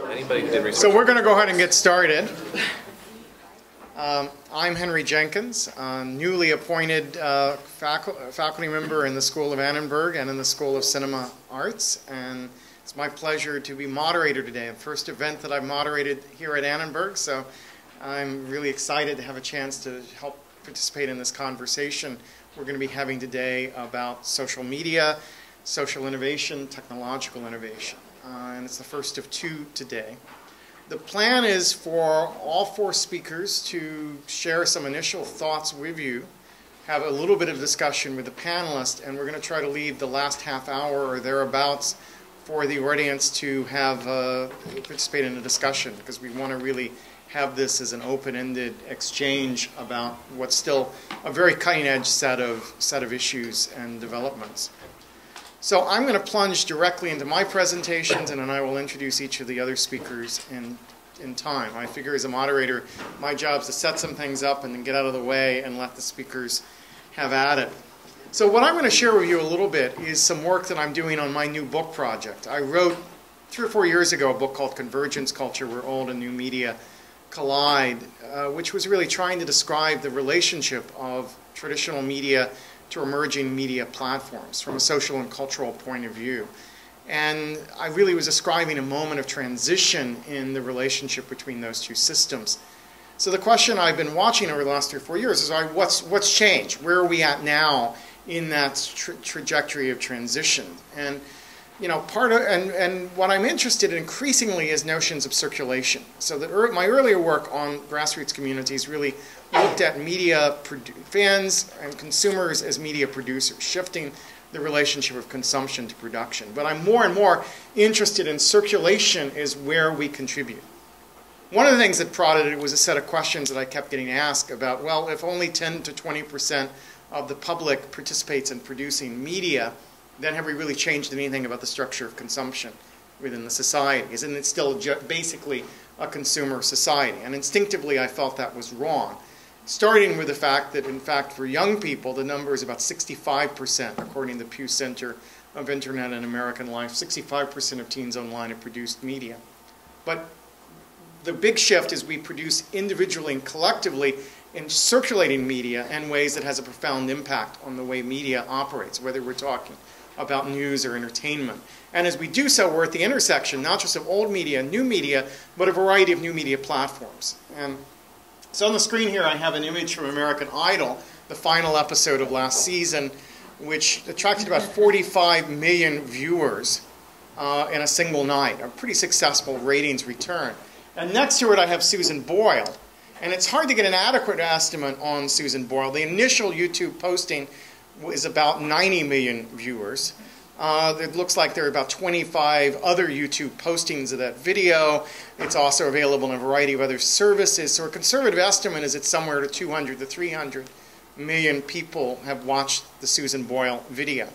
Anybody who did research. So we're going to go ahead and get started. I'm Henry Jenkins, newly appointed faculty member in the School of Annenberg and in the School of Cinema Arts, and it's my pleasure to be moderator today. The first event that I've moderated here at Annenberg, so I'm really excited to have a chance to help participate in this conversation we're going to be having today about social media, social innovation, technological innovation. And it's the first of two today. The plan is for all four speakers to share some initial thoughts with you, have a little bit of discussion with the panelists, and we're going to try to leave the last half hour or thereabouts for the audience to have participate in a discussion, because we want to really have this as an open-ended exchange about what's still a very cutting-edge set of issues and developments. So I'm going to plunge directly into my presentations, and then I will introduce each of the other speakers in time. I figure as a moderator, my job is to set some things up and then get out of the way and let the speakers have at it. So what I'm going to share with you a little bit is some work that I'm doing on my new book project. I wrote 3 or 4 years ago a book called Convergence Culture, Where Old and New Media Collide, which was really trying to describe the relationship of traditional media to emerging media platforms from a social and cultural point of view. And I really was describing a moment of transition in the relationship between those two systems. So the question I've been watching over the last 3 or 4 years is, what's changed? Where are we at now in that trajectory of transition? And you know, and what I'm interested in increasingly is notions of circulation. So my earlier work on grassroots communities really looked at media fans and consumers as media producers, shifting the relationship of consumption to production. But I'm more and more interested in circulation as where we contribute. One of the things that prodded it was a set of questions that I kept getting asked about, well, if only 10 to 20% of the public participates in producing media, then have we really changed anything about the structure of consumption within the society? Isn't it still basically a consumer society? And instinctively, I felt that was wrong. Starting with the fact that, in fact, for young people, the number is about 65%, according to the Pew Center of Internet and American Life. 65% of teens online have produced media. But the big shift is we produce individually and collectively in circulating media in ways that has a profound impact on the way media operates, whether we're talking about news or entertainment. And as we do so, we're at the intersection, not just of old media, new media, but a variety of new media platforms. And so on the screen here, I have an image from American Idol, the final episode of last season, which attracted about 45 million viewers in a single night, a pretty successful ratings return. And next to it, I have Susan Boyle. And it's hard to get an adequate estimate on Susan Boyle. The initial YouTube posting is about 90 million viewers. It looks like there are about 25 other YouTube postings of that video. It's also available in a variety of other services. So a conservative estimate is it's somewhere to 200 to 300 million people have watched the Susan Boyle video.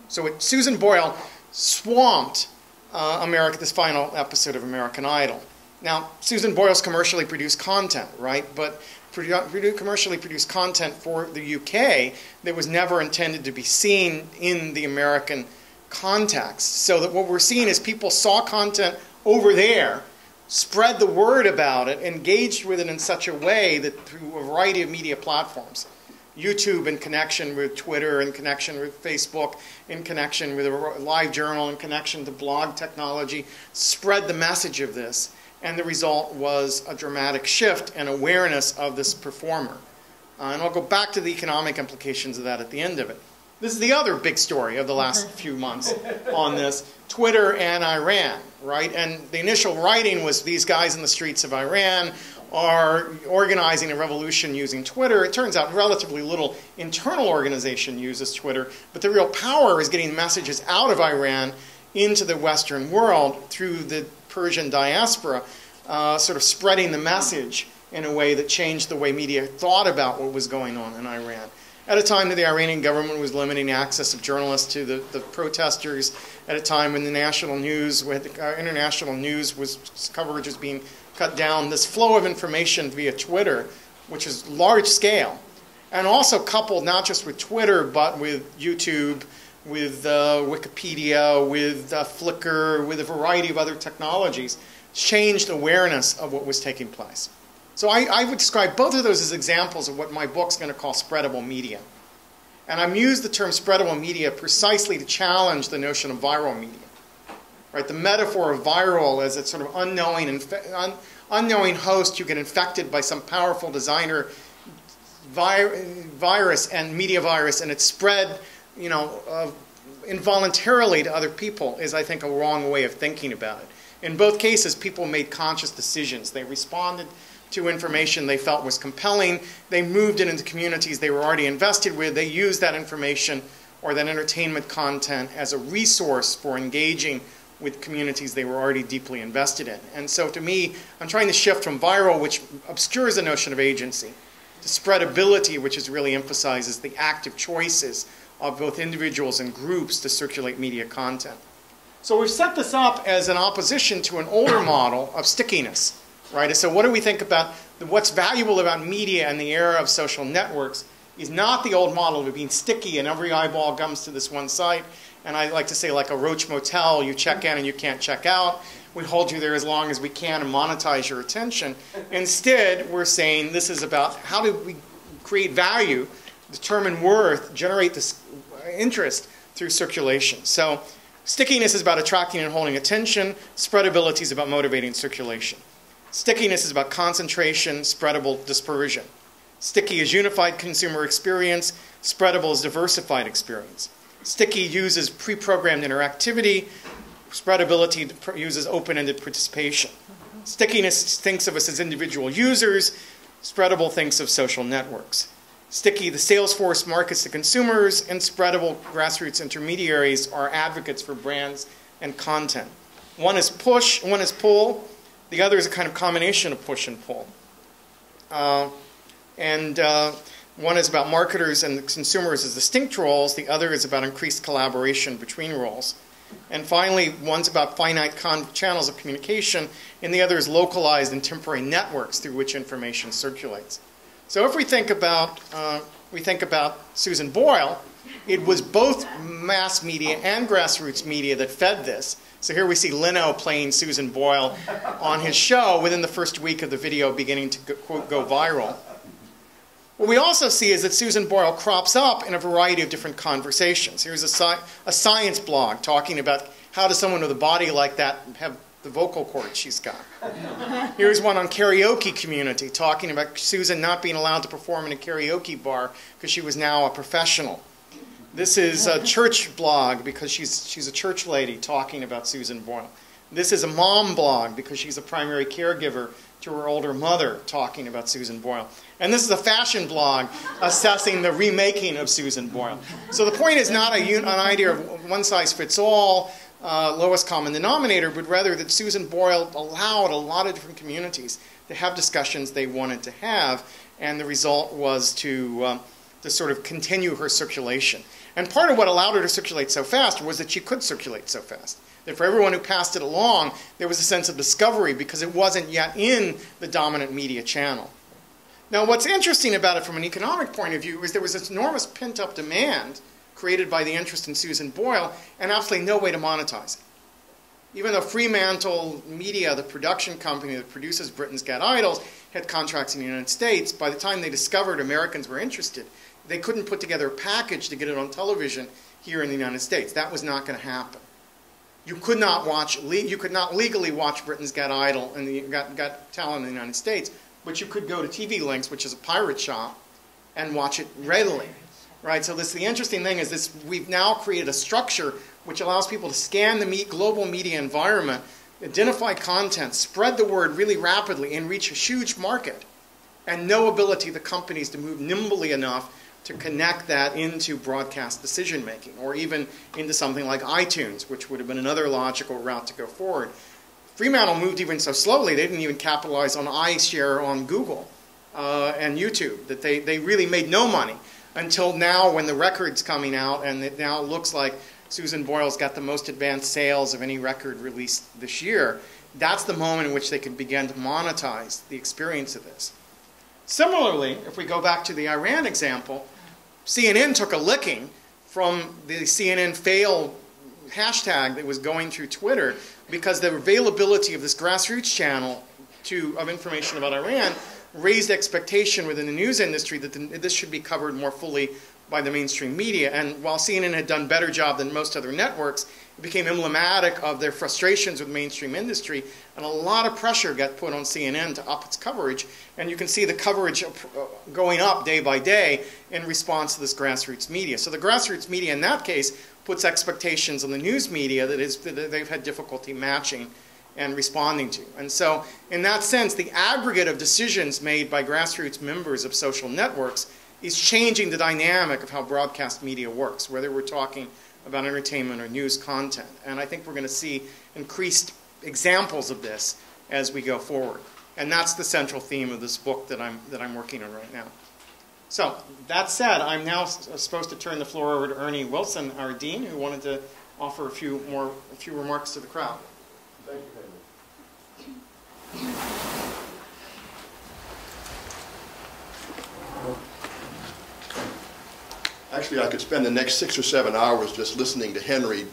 So Susan Boyle swamped this final episode of American Idol. Now, Susan Boyle's commercially produced content, right? But commercially produced content for the UK that was never intended to be seen in the American context. So that what we're seeing is people saw content over there, spread the word about it, engaged with it in such a way that through a variety of media platforms, YouTube in connection with Twitter, in connection with Facebook, in connection with a live journal, in connection to blog technology, spread the message of this. And the result was a dramatic shift and awareness of this performer. And I'll go back to the economic implications of that at the end of it. This is the other big story of the last few months on this, Twitter and Iran, right? And the initial writing was these guys in the streets of Iran are organizing a revolution using Twitter. It turns out relatively little internal organization uses Twitter, but the real power is getting messages out of Iran into the Western world through the Persian diaspora, sort of spreading the message in a way that changed the way media thought about what was going on in Iran. At a time that the Iranian government was limiting access of journalists to the protesters, at a time when the national news, international news coverage was being cut down, this flow of information via Twitter, which is large scale, and also coupled not just with Twitter, but with YouTube, with Wikipedia, with Flickr, with a variety of other technologies, changed awareness of what was taking place. So I would describe both of those as examples of what my book's going to call spreadable media. And I've used the term spreadable media precisely to challenge the notion of viral media. Right? The metaphor of viral as a sort of unknowing host who get infected by some powerful designer virus and media virus, and it's spread, involuntarily to other people is, I think, a wrong way of thinking about it. In both cases, people made conscious decisions. They responded to information they felt was compelling. They moved it into communities they were already invested with. They used that information or that entertainment content as a resource for engaging with communities they were already deeply invested in. And so to me, I'm trying to shift from viral, which obscures the notion of agency, to spreadability, which is really emphasizes the active choices of both individuals and groups to circulate media content. So we've set this up as an opposition to an older model of stickiness, right? So what do we think about what's valuable about media in the era of social networks is not the old model of being sticky and every eyeball comes to this one site. And I like to say, like a Roach Motel, you check in and you can't check out. We hold you there as long as we can and monetize your attention. Instead, we're saying this is about how do we create value, determine worth, generate this interest through circulation. So stickiness is about attracting and holding attention. Spreadability is about motivating circulation. Stickiness is about concentration, spreadable dispersion. Sticky is unified consumer experience. Spreadable is diversified experience. Sticky uses pre-programmed interactivity. Spreadability uses open-ended participation. Stickiness thinks of us as individual users. Spreadable thinks of social networks. Sticky, the sales force markets to consumers, and spreadable grassroots intermediaries are advocates for brands and content. One is push, one is pull. The other is a kind of combination of push and pull. One is about marketers and consumers as distinct roles. The other is about increased collaboration between roles. And finally, one's about finite channels of communication, and the other is localized and temporary networks through which information circulates. So if we think about Susan Boyle, it was both mass media and grassroots media that fed this. So here we see Leno playing Susan Boyle on his show within the first week of the video beginning to go viral. What we also see is that Susan Boyle crops up in a variety of different conversations. Here's a science blog talking about how does someone with a body like that have the vocal cords she's got. Here's one on karaoke community talking about Susan not being allowed to perform in a karaoke bar because she was now a professional. This is a church blog because she's a church lady talking about Susan Boyle. This is a mom blog because she's a primary caregiver to her older mother talking about Susan Boyle. And this is a fashion blog assessing the remaking of Susan Boyle. So the point is not an idea of one-size-fits-all, lowest common denominator, but rather that Susan Boyle allowed a lot of different communities to have discussions they wanted to have, and the result was to sort of continue her circulation. And part of what allowed her to circulate so fast was that she could circulate so fast. That for everyone who passed it along, there was a sense of discovery because it wasn't yet in the dominant media channel. Now, what's interesting about it from an economic point of view is there was this enormous pent-up demand created by the interest in Susan Boyle and absolutely no way to monetize it. Even though Fremantle Media, the production company that produces Britain's Got Idols, had contracts in the United States, by the time they discovered Americans were interested, they couldn't put together a package to get it on television here in the United States. That was not going to happen. You could not legally watch Britain's Got Idol and Got Talent in the United States, but you could go to TV Links, which is a pirate shop, and watch it readily. Right? So the interesting thing is this: we've now created a structure which allows people to scan the global media environment, identify content, spread the word really rapidly, and reach a huge market, and no ability of the companies to move nimbly enough to connect that into broadcast decision-making, or even into something like iTunes, which would have been another logical route to go forward. Fremantle moved even so slowly, they didn't even capitalize on iShare on Google and YouTube, that they really made no money until now when the record's coming out, and it now looks like Susan Boyle's got the most advanced sales of any record released this year. That's the moment in which they could begin to monetize the experience of this. Similarly, if we go back to the Iran example, CNN took a licking from the CNN fail hashtag that was going through Twitter, because the availability of this grassroots channel of information about Iran raised expectation within the news industry that this should be covered more fully by the mainstream media. And while CNN had done a better job than most other networks, it became emblematic of their frustrations with mainstream industry, and a lot of pressure got put on CNN to up its coverage. And you can see the coverage going up day by day in response to this grassroots media. So the grassroots media in that case puts expectations on the news media that they've had difficulty matching and responding to. And so in that sense, the aggregate of decisions made by grassroots members of social networks is changing the dynamic of how broadcast media works, whether we're talking about entertainment or news content. And I think we're going to see increased examples of this as we go forward. And that's the central theme of this book that I'm working on right now. So that said, I'm now supposed to turn the floor over to Ernie Wilson, our dean, who wanted to offer a few remarks to the crowd. Thank you, Henry. Actually, I could spend the next 6 or 7 hours just listening to Henry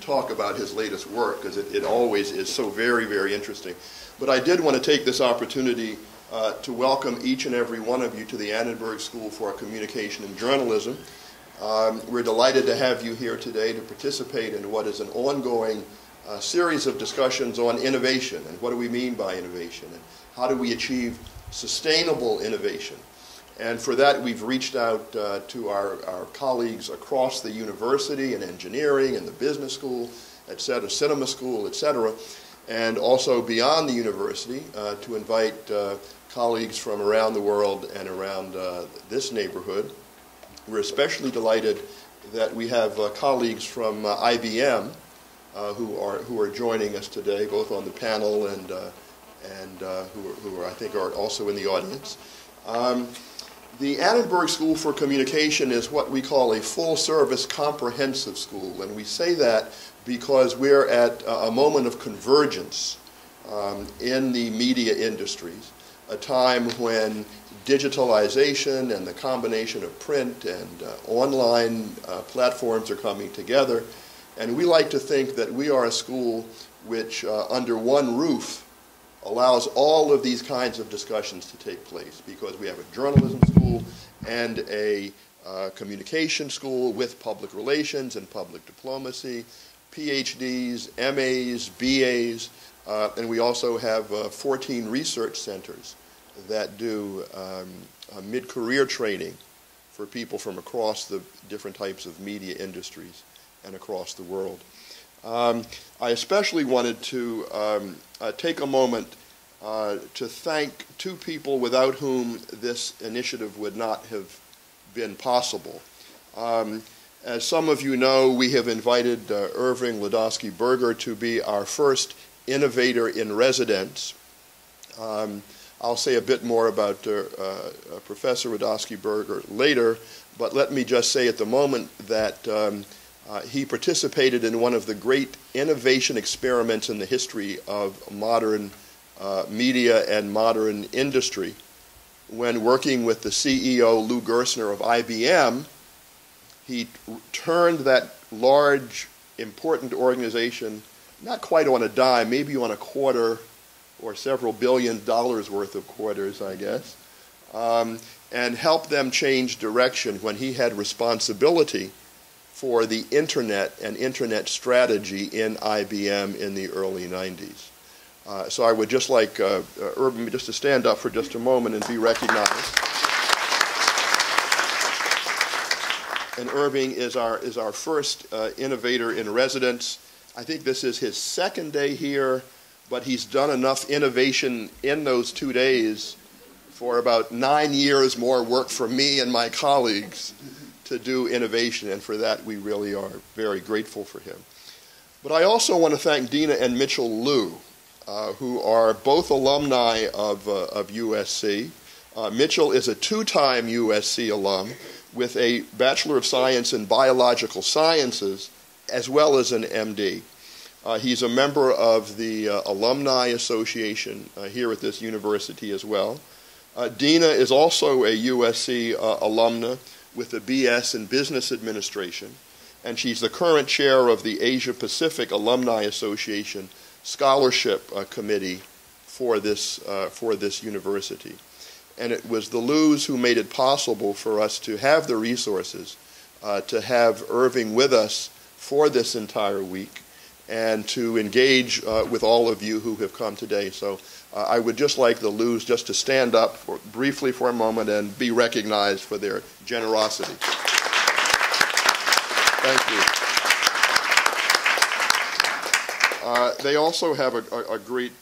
talk about his latest work, because it always is so very, very interesting. But I did want to take this opportunity to welcome each and every one of you to the Annenberg School for Communication and Journalism. We're delighted to have you here today to participate in what is an ongoing series of discussions on innovation, and what do we mean by innovation, and how do we achieve sustainable innovation. And for that, we've reached out to our colleagues across the university in engineering and the business school, et cetera, cinema school, et cetera, and also beyond the university to invite colleagues from around the world and around this neighborhood. We're especially delighted that we have colleagues from IBM who are joining us today, both on the panel and who I think are also in the audience. The Annenberg School for Communication is what we call a full-service comprehensive school, and we say that because we're at a moment of convergence in the media industries, a time when digitalization and the combination of print and online platforms are coming together, and we like to think that we are a school which, under one roof, allows all of these kinds of discussions to take place, because we have a journalism school and a communication school with public relations and public diplomacy, PhDs, MAs, BAs, and we also have 14 research centers that do mid-career training for people from across the different types of media industries and across the world. I especially wanted to take a moment to thank two people without whom this initiative would not have been possible. As some of you know, we have invited Irving Wladawsky-Berger to be our first innovator in residence. I'll say a bit more about Professor Wladawsky-Berger later, but let me just say at the moment that he participated in one of the great innovation experiments in the history of modern media and modern industry, when working with the CEO Lou Gerstner of IBM. He turned that large, important organization not quite on a dime, maybe on a quarter or several $1 billion worth of quarters, I guess, and helped them change direction when he had responsibility for the internet and internet strategy in IBM in the early 90s. So I would just like Irving just to stand up for just a moment and be recognized. And Irving is our first innovator in residence. I think this is his second day here, but he's done enough innovation in those 2 days for about 9 years more work for me and my colleagues to do innovation, and for that we really are very grateful for him. But I also want to thank Dina and Mitchell Liu, who are both alumni of USC. Mitchell is a 2-time USC alum with a Bachelor of Science in Biological Sciences as well as an MD. He's a member of the Alumni Association here at this university as well. Dina is also a USC alumna with a BS in Business Administration. and she's the current chair of the Asia Pacific Alumni Association Scholarship Committee for this university. And it was the Lews who made it possible for us to have the resources to have Irving with us for this entire week and to engage with all of you who have come today. So I would just like the Lews just to stand up briefly for a moment and be recognized for their generosity. Thank you. They also have a great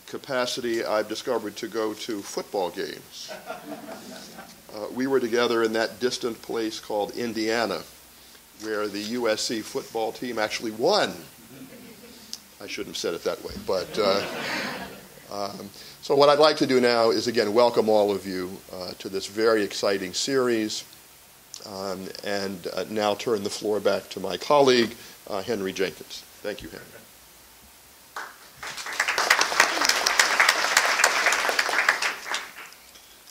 capacity, I've discovered, to go to football games. We were together in that distant place called Indiana, where the USC football team actually won. I shouldn't have said it that way, but so what I'd like to do now is again welcome all of you to this very exciting series, and now turn the floor back to my colleague, Henry Jenkins. Thank you, Henry.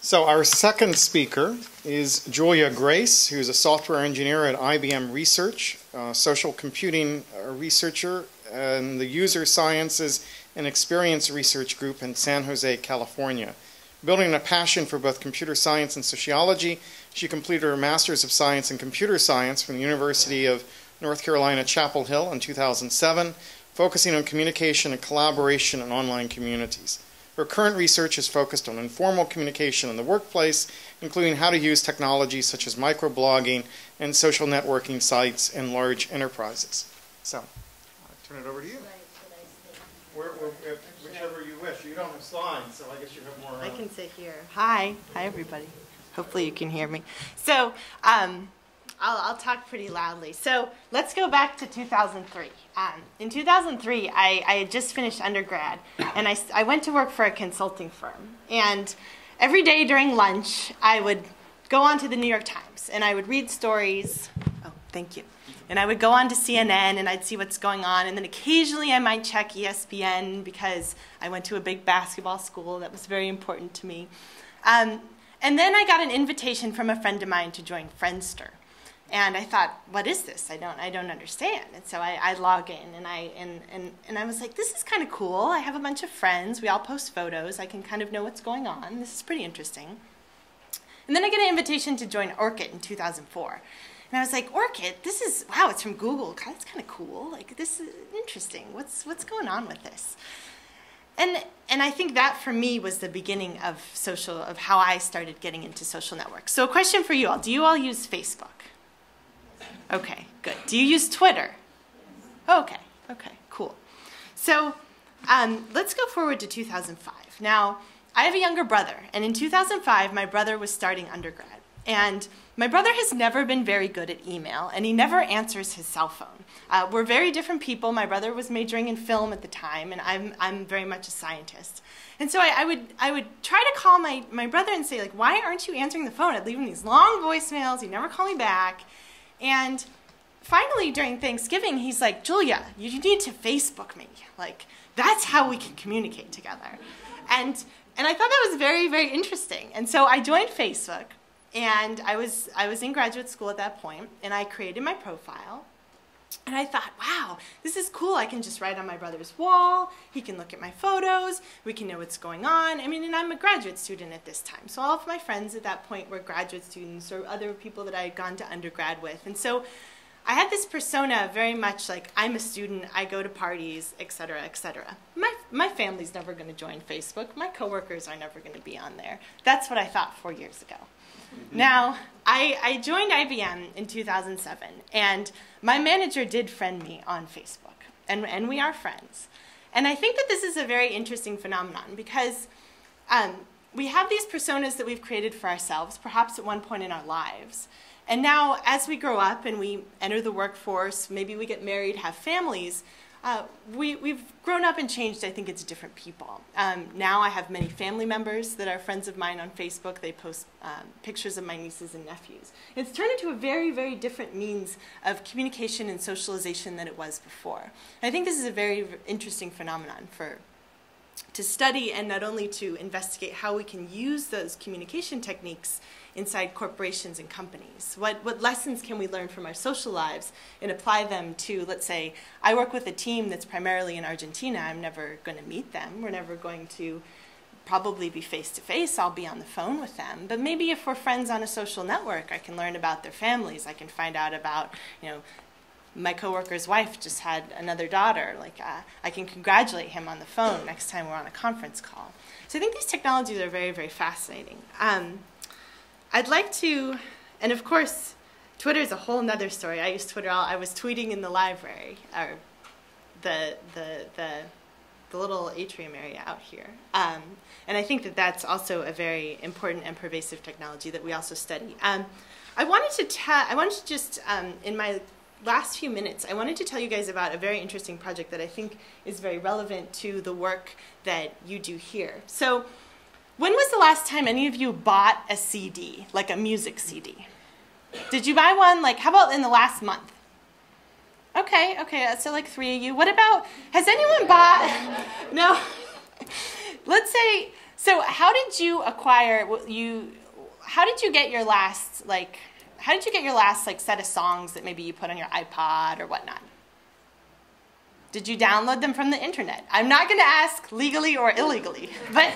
So our second speaker is Julia Grace, who's a software engineer at IBM Research, social computing researcher, and the User Sciences and Experience Research Group in San Jose, California. Building a passion for both computer science and sociology, she completed her Master's of Science in Computer Science from the University of North Carolina, Chapel Hill in 2007, focusing on communication and collaboration in online communities. Her current research is focused on informal communication in the workplace, including how to use technologies such as microblogging and social networking sites in large enterprises. So, I'll turn it over to you. Whichever you wish. You don't have slides, so I guess you have more. I can sit here. Hi, everybody. Hopefully you can hear me. So, I'll talk pretty loudly. So let's go back to 2003. In 2003, I had just finished undergrad, and I went to work for a consulting firm. And every day during lunch, I would go on to the New York Times, and I would read stories. Oh, thank you. And I would go on to CNN, and I'd see what's going on. And then occasionally I might check ESPN because I went to a big basketball school. That was very important to me. And then I got an invitation from a friend of mine to join Friendster. And I thought, what is this? I don't understand. And so I log in, and I was like, this is kind of cool. I have a bunch of friends. We all post photos. I can kind of know what's going on. This is pretty interesting. And then I get an invitation to join Orkut in 2004. And I was like, Orkut, this is, wow, it's from Google. God, that's kind of cool. Like, this is interesting. What's going on with this? And I think that for me was the beginning of how I started getting into social networks. So a question for you all. Do you all use Facebook? Okay, good. Do you use Twitter? Okay, cool. So let's go forward to 2005. Now, I have a younger brother, and in 2005, my brother was starting undergrad. And my brother has never been very good at email, and he never answers his cell phone. We're very different people. My brother was majoring in film at the time, and I'm very much a scientist. And so I would try to call my brother and say, like, why aren't you answering the phone? I'd leave him these long voicemails. He'd never call me back. And finally, during Thanksgiving, he's like, Julia, you need to Facebook me. Like, that's how we can communicate together. And I thought that was very, very interesting. And so I joined Facebook, and I was in graduate school at that point, and I created my profile. And I thought, wow, this is cool. I can just write on my brother's wall. He can look at my photos. We can know what's going on. I mean, and I'm a graduate student at this time. So all of my friends at that point were graduate students or other people that I had gone to undergrad with. And so I had this persona very much like, I'm a student, I go to parties, et cetera, et cetera. My family's never going to join Facebook. My coworkers are never going to be on there. That's what I thought 4 years ago. Now, I joined IBM in 2007, and my manager did friend me on Facebook, and we are friends. And I think that this is a very interesting phenomenon because we have these personas that we've created for ourselves, perhaps at one point in our lives. And now, as we grow up and we enter the workforce, maybe we get married, have families, we've grown up and changed, I think, into different people. Now I have many family members that are friends of mine on Facebook. They post pictures of my nieces and nephews. It's turned into a very, very different means of communication and socialization than it was before. And I think this is a very interesting phenomenon for to study and not only to investigate how we can use those communication techniques inside corporations and companies. What lessons can we learn from our social lives and apply them to, let's say, I work with a team that's primarily in Argentina. I'm never going to meet them. We're never going to probably be face-to-face. I'll be on the phone with them. But maybe if we're friends on a social network, I can learn about their families. I can find out about, my coworker's wife just had another daughter. I can congratulate him on the phone next time we're on a conference call. So I think these technologies are very, very fascinating. I'd like to, and of course, Twitter is a whole nother story. I use Twitter I was tweeting in the library, or the little atrium area out here. And I think that that's also a very important and pervasive technology that we also study. I wanted to just, in my last few minutes, I wanted to tell you guys about a very interesting project that I think is very relevant to the work that you do here. So, when was the last time any of you bought a CD, like a music CD? Did you buy one, how about in the last month? Okay, so 3 of you. What about, has anyone bought, no, let's say, so how did you acquire, how did you get your last, set of songs that maybe you put on your iPod or whatnot? Did you download them from the internet? I'm not going to ask legally or illegally, but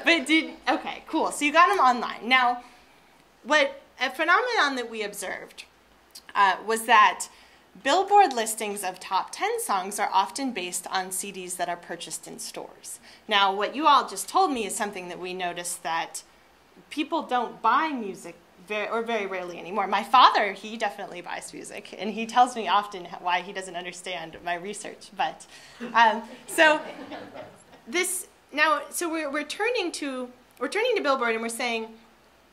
okay, cool. So you got them online. Now, a phenomenon that we observed was that Billboard listings of top 10 songs are often based on CDs that are purchased in stores. Now, what you all just told me is something that we noticed, that people don't buy music very rarely anymore. My father, he definitely buys music, and he tells me often why he doesn't understand my research. But so we're turning to Billboard, and we're saying,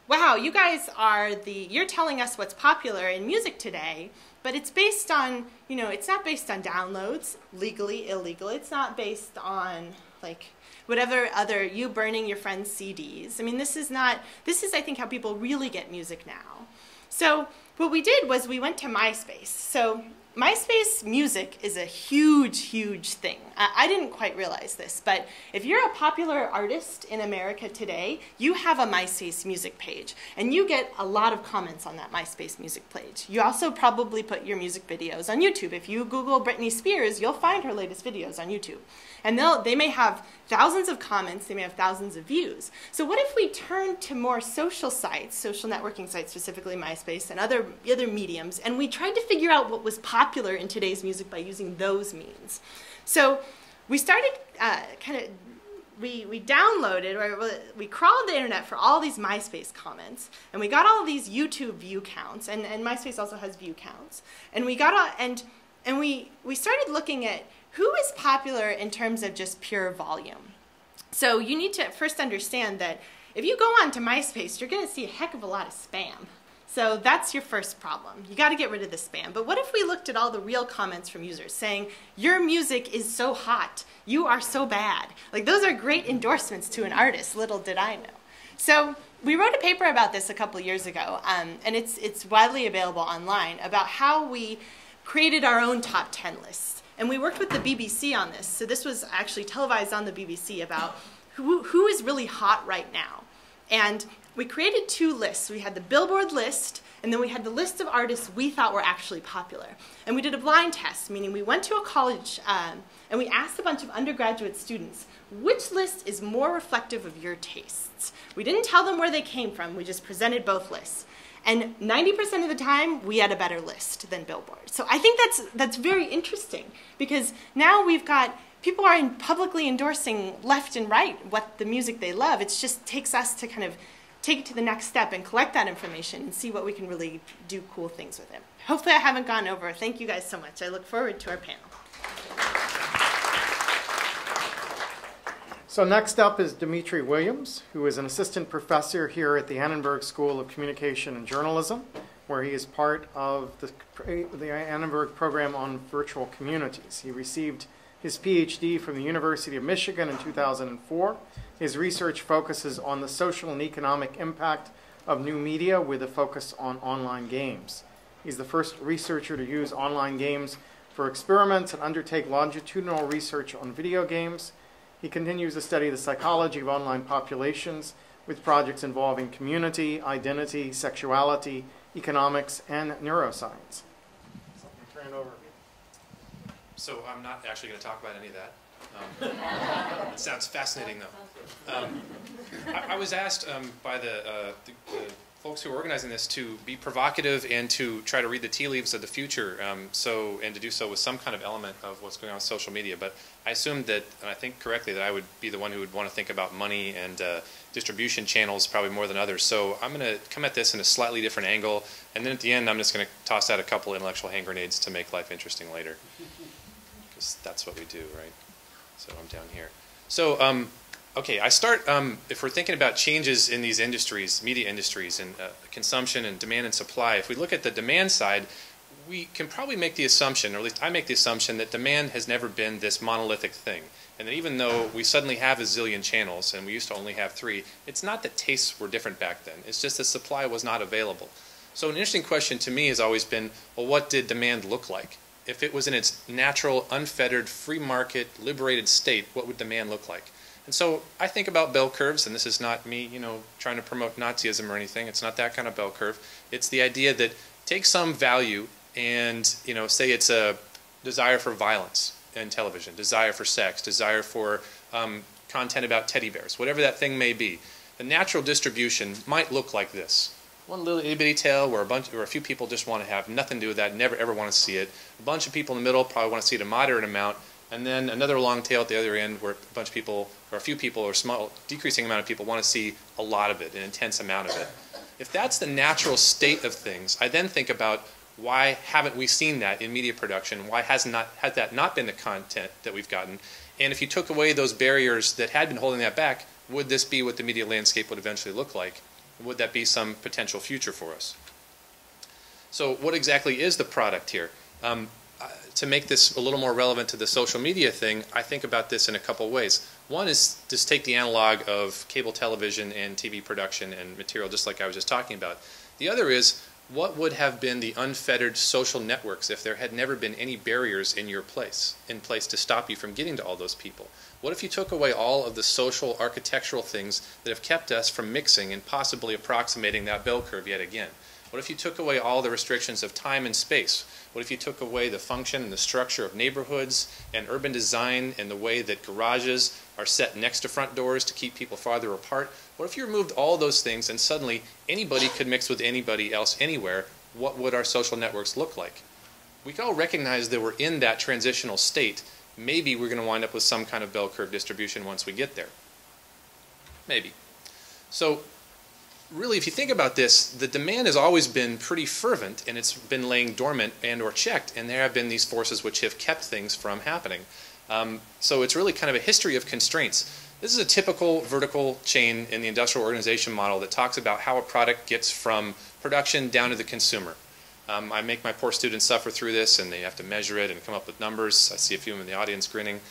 wow, you guys you're telling us what's popular in music today, but it's based on, it's not based on downloads, legally, illegal. It's not based on whatever other, you burning your friends' CDs. I mean, this is I think how people really get music now. So what we did was we went to MySpace. So MySpace music is a huge, huge thing. I didn't quite realize this, but if you're a popular artist in America today, you have a MySpace music page, and you get a lot of comments on that MySpace music page. You also probably put your music videos on YouTube. If you Google Britney Spears, you'll find her latest videos on YouTube. And they may have thousands of comments, they may have thousands of views. So what if we turn to more social sites, social networking sites, specifically MySpace and other mediums, and we tried to figure out what was popular in today's music by using those means. So we started we downloaded, or we crawled the internet for all these MySpace comments, and we got all of these YouTube view counts, and MySpace also has view counts. And we got and we started looking at who is popular in terms of just pure volume. So you need to first understand that if you go onto MySpace, you're going to see a heck of a lot of spam. So that's your first problem. You got to get rid of the spam. But what if we looked at all the real comments from users saying, your music is so hot, you are so bad. Those are great endorsements to an artist, little did I know. So we wrote a paper about this a couple years ago, and it's widely available online, about how we created our own top 10 lists. And we worked with the BBC on this. So this was actually televised on the BBC about who is really hot right now. And we created 2 lists. We had the Billboard list, and then we had the list of artists we thought were actually popular. And we did a blind test, meaning we went to a college and we asked a bunch of undergraduate students, which list is more reflective of your tastes? We didn't tell them where they came from. We just presented both lists. And 90% of the time, we had a better list than Billboard. So I think that's very interesting, because now we've got people are publicly endorsing left and right what the music they love. It just takes us to kind of take it to the next step and collect that information and see what we can really do cool things with it. Hopefully I haven't gone over. Thank you guys so much. I look forward to our panel. So next up is Dimitri Williams, who is an assistant professor here at the Annenberg School of Communication and Journalism, where he is part of the Annenberg program on virtual communities. He received his PhD from the University of Michigan in 2004. His research focuses on the social and economic impact of new media with a focus on online games. He's the first researcher to use online games for experiments and undertake longitudinal research on video games. He continues to study the psychology of online populations with projects involving community, identity, sexuality, economics, and neuroscience. So I'm going to turn it over. So I'm not actually going to talk about any of that. It sounds fascinating, though. I was asked by the folks who are organizing this to be provocative and to try to read the tea leaves of the future, and to do so with some kind of element of what's going on with social media. But I assumed that, and I think correctly, that I would be the one who would want to think about money and distribution channels probably more than others. So I'm going to come at this in a slightly different angle, and then at the end I'm just going to toss out a couple intellectual hand grenades to make life interesting later. Because that's what we do, right? So I'm down here. So, okay, I start, if we're thinking about changes in these industries, media industries, and consumption and demand and supply, if we look at the demand side, we can probably make the assumption, or at least I make the assumption, that demand has never been this monolithic thing. And that even though we suddenly have a zillion channels, and we used to only have 3, it's not that tastes were different back then. It's just that supply was not available. So an interesting question to me has always been, well, what did demand look like? If it was in its natural, unfettered, free market, liberated state, what would demand look like? And so I think about bell curves, and this is not me, trying to promote Nazism or anything. It's not that kind of bell curve. It's the idea that take some value and, say it's a desire for violence in television, desire for sex, desire for content about teddy bears, whatever that thing may be. The natural distribution might look like this. One little itty-bitty tail where a few people just want to have nothing to do with that, never ever want to see it. A bunch of people in the middle probably want to see it a moderate amount, and then another long tail at the other end where a bunch of people, or a few people, or a small, decreasing amount of people want to see a lot of it, an intense amount of it. If that's the natural state of things, I then think about why haven't we seen that in media production? Why has that not been the content that we've gotten? And if you took away those barriers that had been holding that back, would this be what the media landscape would eventually look like? Would that be some potential future for us? So what exactly is the product here? To make this a little more relevant to the social media thing, I think about this in a couple ways. One is just take the analog of cable television and TV production and material, just like I was just talking about. The other is, what would have been the unfettered social networks if there had never been any barriers in place to stop you from getting to all those people? What if you took away all of the social, architectural things that have kept us from mixing and possibly approximating that bell curve yet again? What if you took away all the restrictions of time and space? What if you took away the function and the structure of neighborhoods and urban design and the way that garages are set next to front doors to keep people farther apart? What if you removed all those things and suddenly anybody could mix with anybody else anywhere? What would our social networks look like? We can all recognize that we're in that transitional state. Maybe we're going to wind up with some kind of bell curve distribution once we get there. Maybe. So really, if you think about this, the demand has always been pretty fervent, and it's been laying dormant and or checked, and there have been these forces which have kept things from happening. So it's really kind of a history of constraints. This is a typical vertical chain in the industrial organization model that talks about how a product gets from production down to the consumer. I make my poor students suffer through this, and they have to measure it and come up with numbers. I see a few of them in the audience grinning.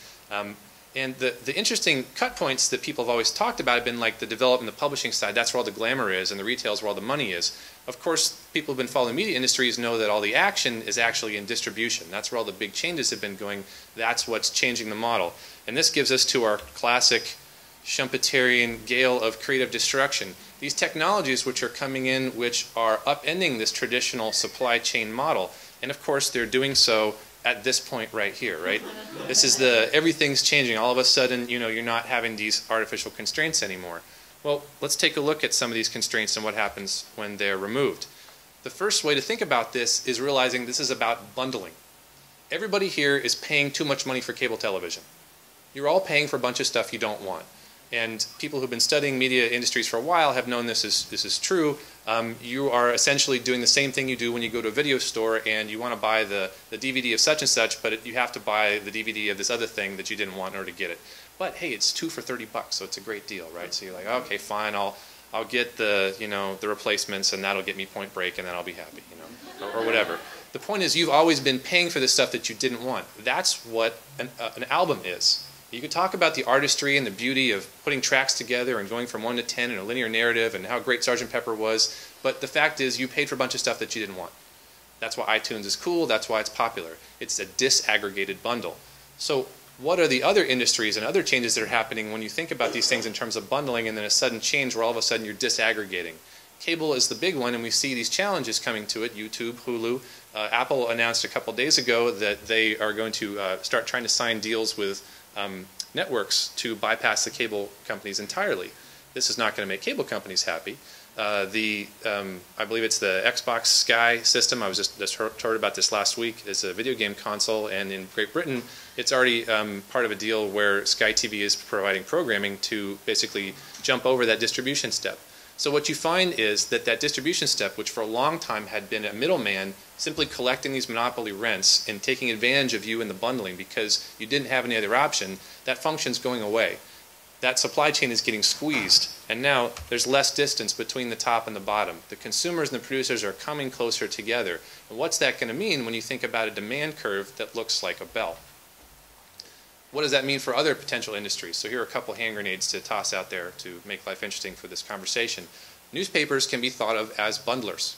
And the interesting cut points that people have always talked about have been like the development, the publishing side. That's where all the glamour is, and the retail is where all the money is. Of course, people who've been following media industries know that all the action is actually in distribution. That's where all the big changes have been going. That's what's changing the model. And this gives us to our classic Schumpeterian gale of creative destruction. These technologies which are coming in, which are upending this traditional supply chain model. And of course, they're doing so at this point right here, right? This is everything's changing. All of a sudden, you're not having these artificial constraints anymore. Well, let's take a look at some of these constraints and what happens when they're removed. The first way to think about this is realizing this is about bundling. Everybody here is paying too much money for cable television. You're all paying for a bunch of stuff you don't want. And people who've been studying media industries for a while have known this is true. You are essentially doing the same thing you do when you go to a video store and you want to buy the DVD of such and such, but you have to buy the DVD of this other thing that you didn't want in order to get it. But hey, it's 2 for $30, so it's a great deal, right? So you're like, okay, fine, I'll get the replacements, and that'll get me Point Break, and then I'll be happy, or whatever. The point is, you've always been paying for the stuff that you didn't want. That's what an album is. You can talk about the artistry and the beauty of putting tracks together and going from 1 to 10 in a linear narrative and how great Sgt. Pepper was, but the fact is you paid for a bunch of stuff that you didn't want. That's why iTunes is cool, that's why it's popular. It's a disaggregated bundle. So what are the other industries and other changes that are happening when you think about these things in terms of bundling and then a sudden change where all of a sudden you're disaggregating. Cable is the big one, and we see these challenges coming to it. YouTube, Hulu. Apple announced a couple days ago that they are going to start trying to sign deals with networks to bypass the cable companies entirely. This is not going to make cable companies happy. I believe it's the Xbox Sky system. I was just heard about this last week. It's a video game console, and in Great Britain, it's already part of a deal where Sky TV is providing programming to basically jump over that distribution step. So what you find is that that distribution step, which for a long time had been a middleman simply collecting these monopoly rents and taking advantage of you in the bundling because you didn't have any other option, that function's going away. That supply chain is getting squeezed, and now there's less distance between the top and the bottom. The consumers and the producers are coming closer together. And what's that going to mean when you think about a demand curve that looks like a bell? What does that mean for other potential industries? So here are a couple hand grenades to toss out there to make life interesting for this conversation. Newspapers can be thought of as bundlers.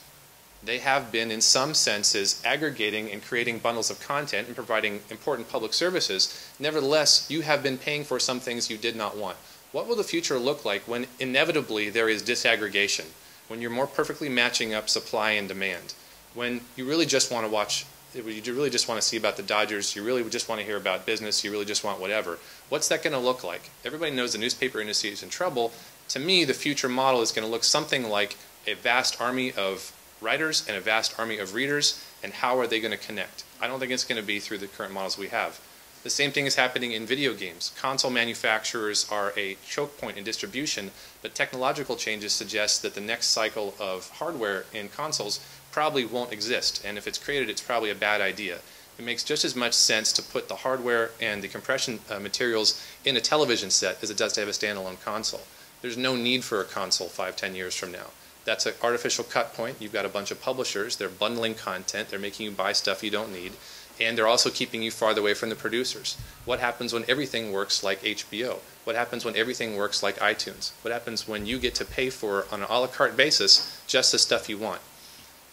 They have been, in some senses, aggregating and creating bundles of content and providing important public services. Nevertheless, you have been paying for some things you did not want. What will the future look like when inevitably there is disaggregation? When you're more perfectly matching up supply and demand? When you really just want to watch, you really just want to see about the Dodgers, you really just want to hear about business, you really just want whatever. What's that going to look like? Everybody knows the newspaper industry is in trouble. To me, the future model is going to look something like a vast army of writers and a vast army of readers, and how are they going to connect? I don't think it's going to be through the current models we have. The same thing is happening in video games. Console manufacturers are a choke point in distribution, but technological changes suggest that the next cycle of hardware in consoles probably won't exist, and if it's created, it's probably a bad idea. It makes just as much sense to put the hardware and the compression materials in a television set as it does to have a standalone console. There's no need for a console 5–10 years from now. That's an artificial cut point. You've got a bunch of publishers. They're bundling content. They're making you buy stuff you don't need. And they're also keeping you farther away from the producers. What happens when everything works like HBO? What happens when everything works like iTunes? What happens when you get to pay for, on an a la carte basis, just the stuff you want?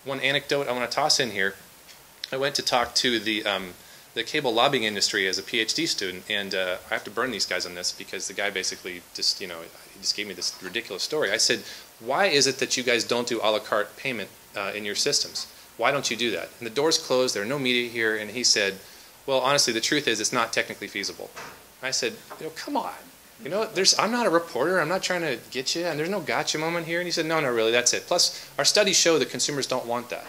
One anecdote I want to toss in here. I went to talk to the cable lobbying industry as a PhD student, and I have to burn these guys on this because the guy basically just, he just gave me this ridiculous story. I said, why is it that you guys don't do a la carte payment in your systems? Why don't you do that? And the door's closed, there are no media here, and he said, well, honestly, the truth is it's not technically feasible. I said, come on. I'm not a reporter, I'm not trying to get you, and there's no gotcha moment here. And he said, no, really, that's it. Plus, our studies show that consumers don't want that.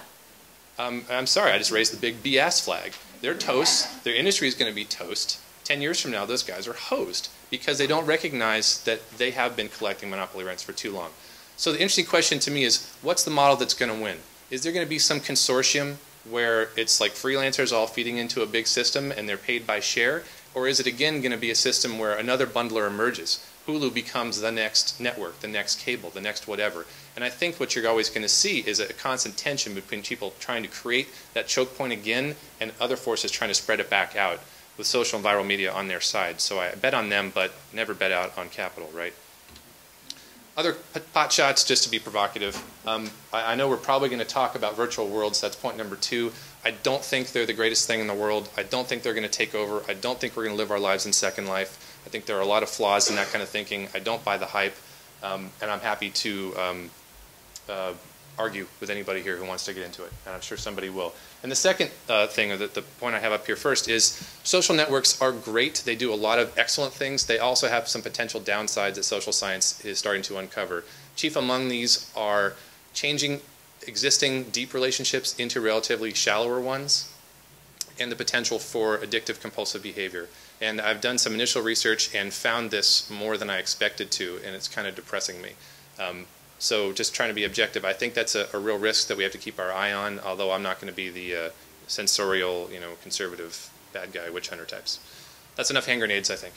I'm sorry, I just raised the big BS flag. They're toast, their industry is going to be toast. 10 years from now, those guys are hosed because they don't recognize that they have been collecting monopoly rents for too long. So the interesting question to me is, what's the model that's going to win? Is there going to be some consortium where it's like freelancers all feeding into a big system and they're paid by share? Or is it again going to be a system where another bundler emerges? Hulu becomes the next network, the next cable, the next whatever. And I think what you're always going to see is a constant tension between people trying to create that choke point again and other forces trying to spread it back out with social and viral media on their side. So I bet on them, but never bet out on capital, right? Other pot shots, just to be provocative. I know we're probably going to talk about virtual worlds. That's point number 2. I don't think they're the greatest thing in the world. I don't think they're going to take over. I don't think we're going to live our lives in Second Life. I think there are a lot of flaws in that kind of thinking. I don't buy the hype, and I'm happy to argue with anybody here who wants to get into it, and I'm sure somebody will. And the second thing, or the point I have up here first, is social networks are great. They do a lot of excellent things. They also have some potential downsides that social science is starting to uncover. Chief among these are changing existing deep relationships into relatively shallower ones, and the potential for addictive compulsive behavior. And I've done some initial research and found this more than I expected to, and it's kind of depressing me. So just trying to be objective, I think that's a real risk that we have to keep our eye on, although I'm not going to be the sensorial, conservative, bad guy, witch hunter types. That's enough hand grenades, I think.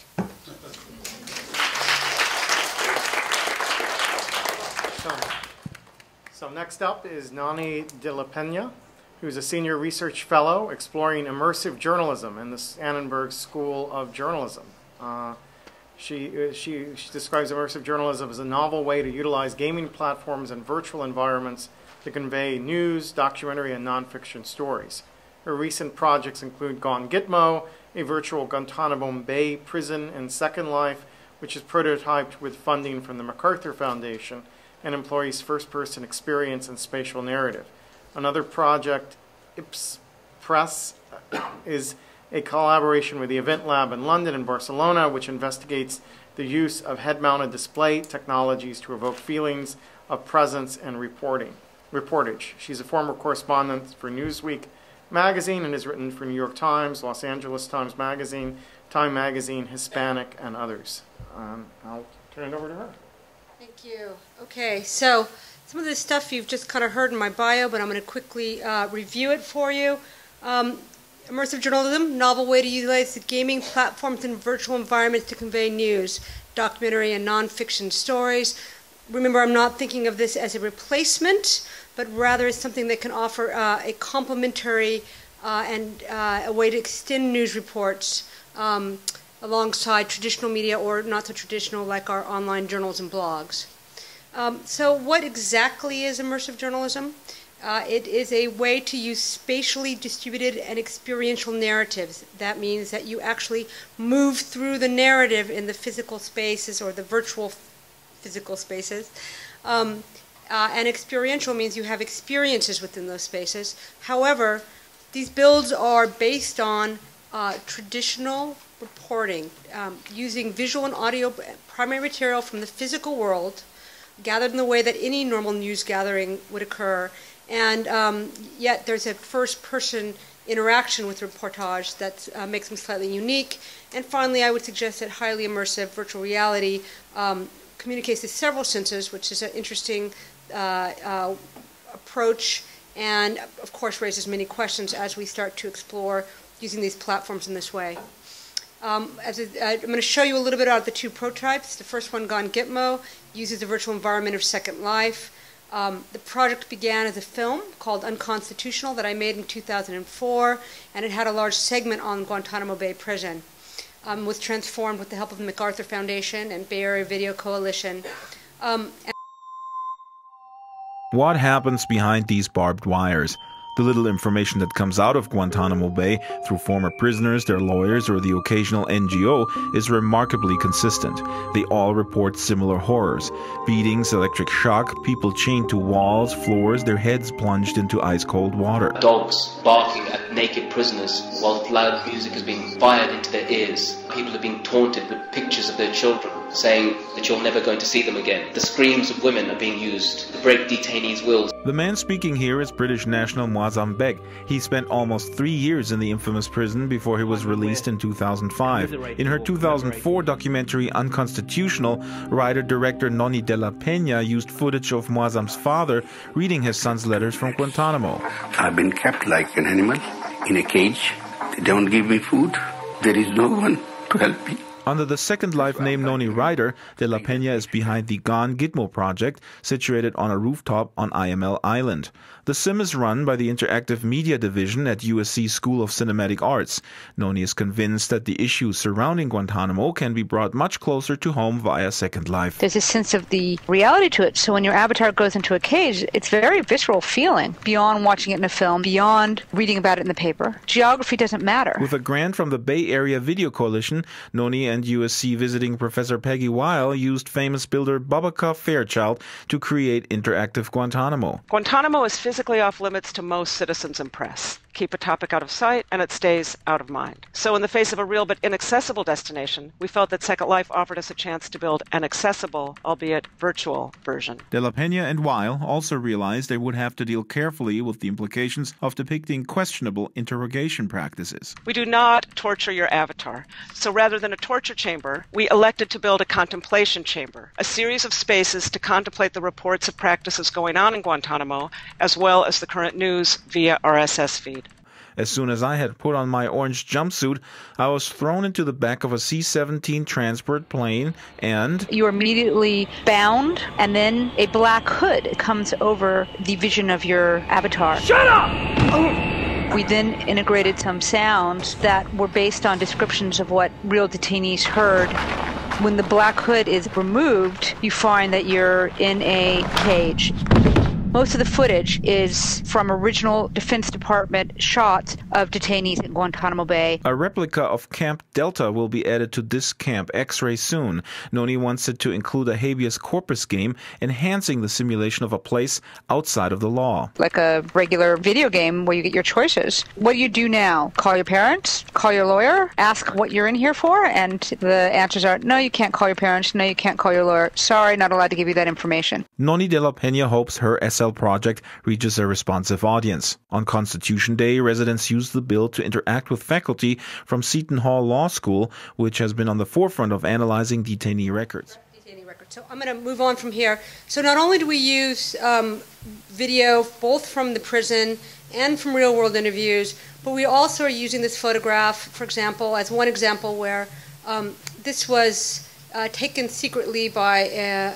So next up is Nani de la Pena, who's a senior research fellow exploring immersive journalism in the Annenberg School of Journalism. She describes immersive journalism as a novel way to utilize gaming platforms and virtual environments to convey news, documentary, and nonfiction stories. Her recent projects include Gone Gitmo a virtual Guantanamo Bay prison in Second Life, which is prototyped with funding from the MacArthur Foundation and employs first-person experience and spatial narrative. Another project, Ips Press, is a collaboration with the Event Lab in London and Barcelona, which investigates the use of head-mounted display technologies to evoke feelings of presence and reportage. She's a former correspondent for Newsweek magazine and has written for New York Times, Los Angeles Times Magazine, Time Magazine, Hispanic, and others. I'll turn it over to her. Thank you. Okay, so some of this stuff you've just kind of heard in my bio, but I'm going to quickly review it for you. Immersive journalism, novel way to utilize the gaming platforms and virtual environments to convey news, documentary and nonfiction stories. Remember, I'm not thinking of this as a replacement, but rather as something that can offer a complementary and a way to extend news reports alongside traditional media or not so traditional like our online journals and blogs. So what exactly is immersive journalism? It is a way to use spatially distributed and experiential narratives. That means that you actually move through the narrative in the physical spaces or the virtual physical spaces. And experiential means you have experiences within those spaces. However, these builds are based on traditional reporting, using visual and audio primary material from the physical world, gathered in the way that any normal news gathering would occur, and yet there's a first-person interaction with reportage that makes them slightly unique. And finally, I would suggest that highly immersive virtual reality communicates to several senses, which is an interesting approach, and of course raises many questions as we start to explore using these platforms in this way. I'm going to show you a little bit about the two prototypes. The first one, Gone Gitmo, uses the virtual environment of Second Life. The project began as a film called Unconstitutional that I made in 2004, and it had a large segment on Guantanamo Bay Prison. Was transformed with the help of the MacArthur Foundation and Bay Area Video Coalition. What happens behind these barbed wires? The little information that comes out of Guantanamo Bay through former prisoners, their lawyers, or the occasional NGO is remarkably consistent. They all report similar horrors. Beatings, electric shock, people chained to walls, floors, their heads plunged into ice-cold water. Dogs barking at naked prisoners while loud music is being fired into their ears. People are being taunted with pictures of their children, saying that you're never going to see them again. The screams of women are being used to break detainees' wills. The man speaking here is British national Annenberg. He spent almost 3 years in the infamous prison before he was released in 2005. In her 2004 documentary Unconstitutional, writer-director Noni de la Peña used footage of Muazzam's father reading his son's letters from Guantanamo. I've been kept like an animal in a cage. They don't give me food. There is no one to help me. Under the Second Life name Noni Ryder, de la Peña is behind the Gone Gitmo project, situated on a rooftop on IML Island. The sim is run by the Interactive Media Division at USC School of Cinematic Arts. Noni is convinced that the issues surrounding Guantanamo can be brought much closer to home via Second Life. There's a sense of the reality to it. So when your avatar goes into a cage, it's very visceral feeling, beyond watching it in a film, beyond reading about it in the paper. Geography doesn't matter. With a grant from the Bay Area Video Coalition, Noni and USC visiting Professor Peggy Weil used famous builder Bubba Fairchild to create interactive Guantanamo. Guantanamo is physically off limits to most citizens and press. Keep a topic out of sight and it stays out of mind. So in the face of a real but inaccessible destination, we felt that Second Life offered us a chance to build an accessible, albeit virtual, version. De la Peña and Weil also realized they would have to deal carefully with the implications of depicting questionable interrogation practices. We do not torture your avatar. So rather than a torture chamber, we elected to build a contemplation chamber, a series of spaces to contemplate the reports of practices going on in Guantanamo, as well as the current news via RSS feed. As soon as I had put on my orange jumpsuit, I was thrown into the back of a C-17 transport plane and... You are immediately bound, and then a black hood comes over the vision of your avatar. Shut up! We then integrated some sounds that were based on descriptions of what real detainees heard. When the black hood is removed, you find that you're in a cage. Most of the footage is from original Defense Department shots of detainees in Guantanamo Bay. A replica of Camp Delta will be added to this Camp X-Ray soon. Noni wants it to include a habeas corpus game, enhancing the simulation of a place outside of the law. Like a regular video game where you get your choices. What do you do now? Call your parents? Call your lawyer? Ask what you're in here for? And the answers are, no, you can't call your parents. No, you can't call your lawyer. Sorry, not allowed to give you that information. Noni de la Peña hopes her SL project reaches a responsive audience. On Constitution Day, residents used the bill to interact with faculty from Seton Hall Law School, which has been on the forefront of analyzing detainee records. So I'm going to move on from here. So not only do we use video both from the prison and from real-world interviews, but we also are using this photograph, for example, as one example where this was taken secretly by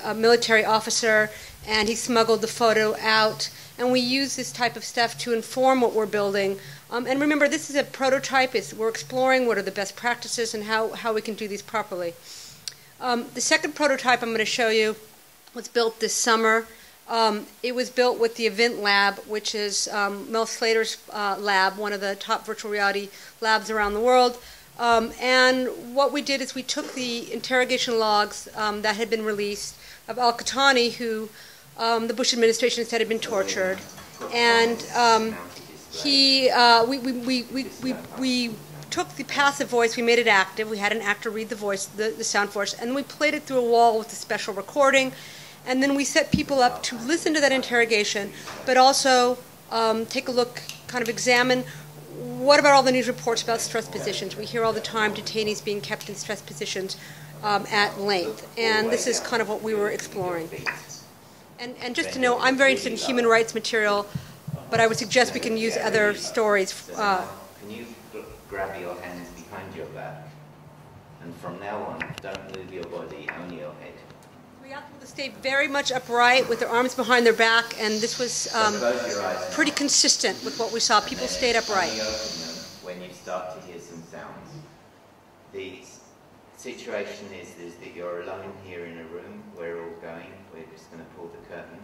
a military officer, and he smuggled the photo out. And we use this type of stuff to inform what we're building. And remember, this is a prototype. We're exploring what are the best practices and how we can do these properly. The second prototype I'm going to show you was built this summer. It was built with the Event Lab, which is Mel Slater's lab, one of the top virtual reality labs around the world. And what we did is we took the interrogation logs that had been released of al-Qahtani, who the Bush administration said had been tortured, and we took the passive voice, we made it active. We had an actor read the voice, the sound for us, and we played it through a wall with a special recording. And then we set people up to listen to that interrogation, but also take a look, kind of examine what about all the news reports about stress positions. We hear all the time detainees being kept in stress positions at length, and this is kind of what we were exploring. And just to know, I'm very interested in human rights material, but I would suggest we can use other stories. Can you grab your hands behind your back, and from now on, don't move your body, only your head. We asked people to stay very much upright with their arms behind their back, and this was pretty consistent with what we saw. People stayed upright. Only open them when you start to hear some sounds. The situation is that you're alone here in a room. We're all going. We're just going to pull the curtain,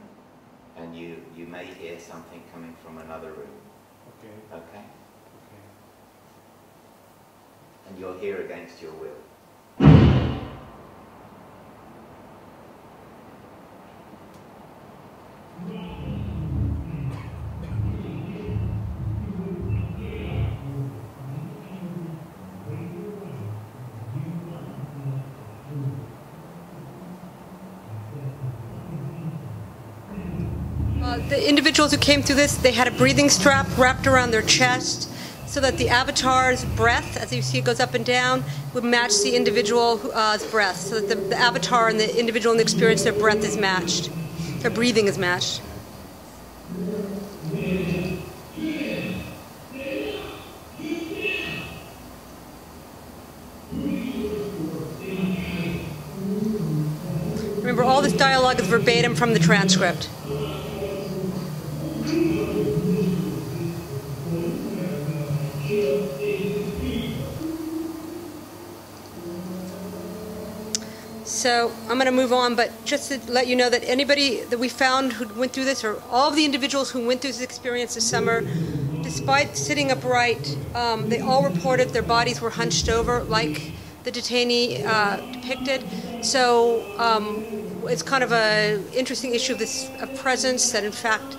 and you may hear something coming from another room. Okay. Okay. And you're here against your will. The individuals who came through this, they had a breathing strap wrapped around their chest so that the avatar's breath, as you see it goes up and down, would match the individual's breath, so that the avatar and the individual in the experience, their breath is matched, their breathing is matched. Remember, all this dialogue is verbatim from the transcript. So I'm going to move on, but just to let you know that anybody that we found who went through this, or all of the individuals who went through this experience this summer, despite sitting upright, they all reported their bodies were hunched over like the detainee depicted. So it's kind of an interesting issue of this presence, that in fact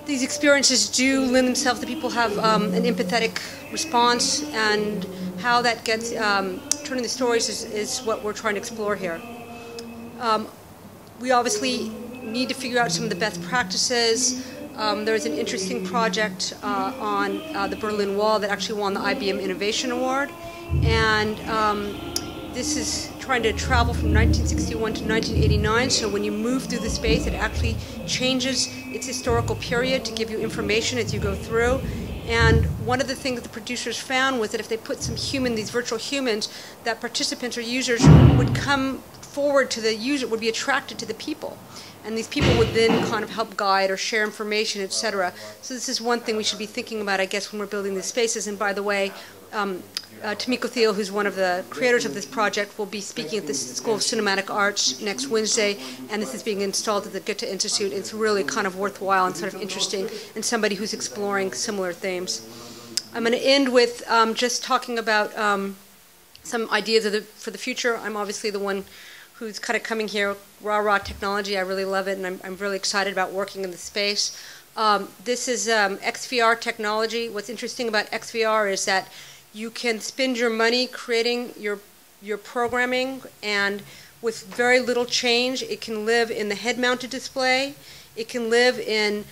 these experiences do lend themselves to people have an empathetic response, and how that gets turning the stories is what we're trying to explore here. We obviously need to figure out some of the best practices. There's an interesting project on the Berlin Wall that actually won the IBM Innovation Award, and this is trying to travel from 1961 to 1989, so when you move through the space, it actually changes its historical period to give you information as you go through. And one of the things that the producers found was that if they put some these virtual humans, that participants or users would come forward to the user, would be attracted to the people. And these people would then kind of help guide or share information, etc. So this is one thing we should be thinking about, I guess, when we're building these spaces. And by the way, Tamiko Thiel, who's one of the creators of this project, will be speaking at the School of Cinematic Arts next Wednesday, and this is being installed at the Goethe Institute. It's really kind of worthwhile and sort of interesting, and somebody who's exploring similar themes. I'm going to end with just talking about some ideas for the future. I'm obviously the one who's kind of coming here, raw technology. I really love it, and I'm really excited about working in the space. This is XVR technology. What's interesting about XVR is that you can spend your money creating your programming, and with very little change, it can live in the head-mounted display. It can live in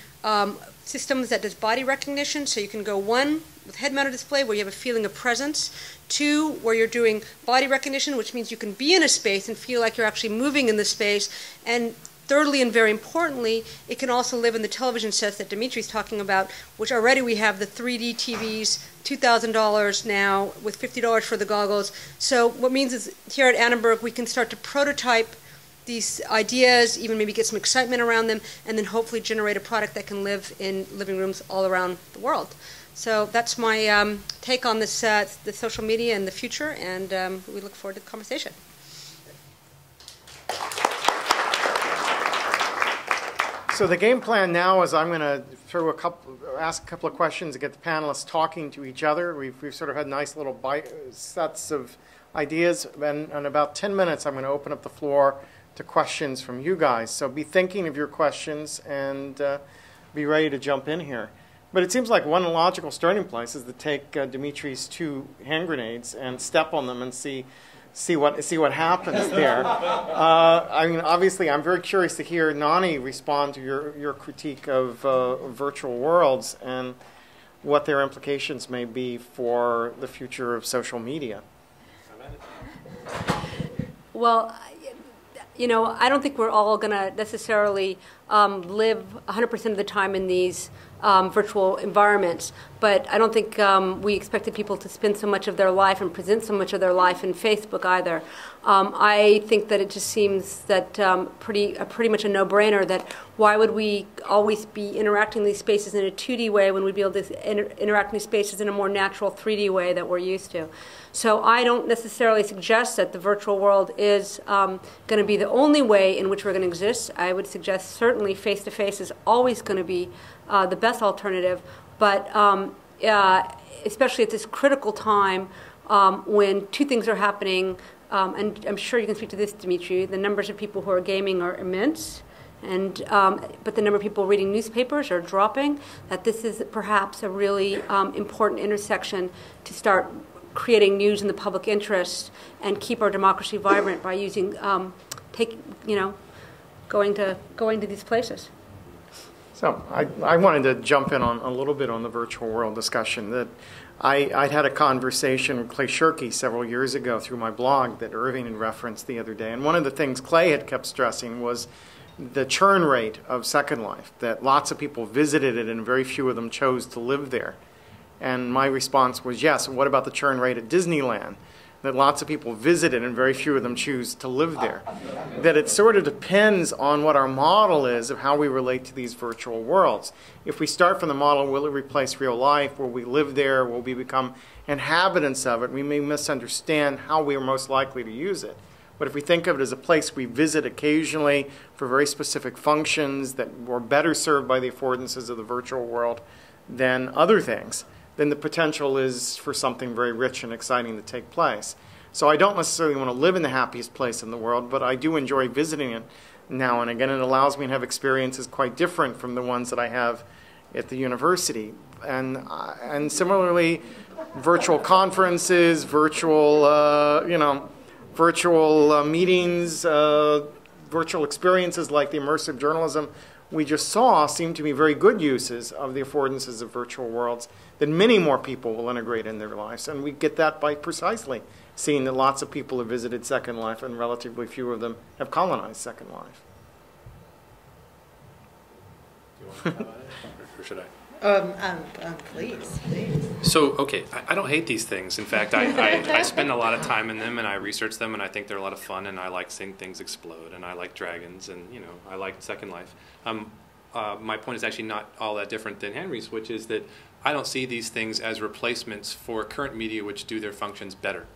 systems that does body recognition, so you can go one, with head-mounted display where you have a feeling of presence, two, where you're doing body recognition, which means you can be in a space and feel like you're actually moving in the space, and thirdly, and very importantly, it can also live in the television sets that Dimitri's talking about, which already we have the 3D TVs, $2,000 now, with $50 for the goggles. So what means is here at Annenberg, we can start to prototype these ideas, even maybe get some excitement around them, and then hopefully generate a product that can live in living rooms all around the world. So that's my take on this, the social media and the future, and we look forward to the conversation. So the game plan now is I'm going to ask a couple of questions to get the panelists talking to each other. We've sort of had nice little sets of ideas, and in about 10 minutes I'm going to open up the floor to questions from you guys. So be thinking of your questions and be ready to jump in here. But it seems like one logical starting place is to take Dimitri's 2 hand grenades and step on them and see what happens there. I mean, obviously, I'm very curious to hear Nani respond to your critique of virtual worlds and what their implications may be for the future of social media. Well, you know, I don't think we're all going to necessarily live 100% of the time in these virtual environments, but I don't think we expected people to spend so much of their life and present so much of their life in Facebook either. I think that it just seems that pretty much a no-brainer that why would we always be interacting in these spaces in a 2D way when we'd be able to interact in these spaces in a more natural 3D way that we're used to. So I don't necessarily suggest that the virtual world is going to be the only way in which we're going to exist. I would suggest certainly face-to-face is always going to be the best alternative, but especially at this critical time when 2 things are happening, and I'm sure you can speak to this, Dimitri, the numbers of people who are gaming are immense, and but the number of people reading newspapers are dropping, that this is perhaps a really important intersection to start creating news in the public interest and keep our democracy vibrant by using, going to these places. So I wanted to jump in on a little bit on the virtual world discussion. That I'd had a conversation with Clay Shirky several years ago through my blog that Irving had referenced the other day. And one of the things Clay had kept stressing was the churn rate of Second Life, that lots of people visited it and very few of them chose to live there. And my response was, yes, what about the churn rate at Disneyland? That lots of people visit it and very few of them choose to live there. That it sort of depends on what our model is of how we relate to these virtual worlds. If we start from the model, will it replace real life? Will we live there? Will we become inhabitants of it? We may misunderstand how we are most likely to use it. But if we think of it as a place we visit occasionally for very specific functions that were better served by the affordances of the virtual world than other things, then the potential is for something very rich and exciting to take place. So I don't necessarily want to live in the happiest place in the world, but I do enjoy visiting it now and again. It allows me to have experiences quite different from the ones that I have at the university. And similarly, virtual conferences, virtual meetings, virtual experiences like the immersive journalism we just saw seem to be very good uses of the affordances of virtual worlds that many more people will integrate in their lives. And we get that by precisely seeing that lots of people have visited Second Life and relatively few of them have colonized Second Life. Do you want to comment or should I? Please. So, okay, I don't hate these things. In fact, I spend a lot of time in them, and I research them, and I think they're a lot of fun, and I like seeing things explode, and I like dragons, and, I like Second Life. My point is actually not all that different than Henry's, which is that I don't see these things as replacements for current media which do their functions better.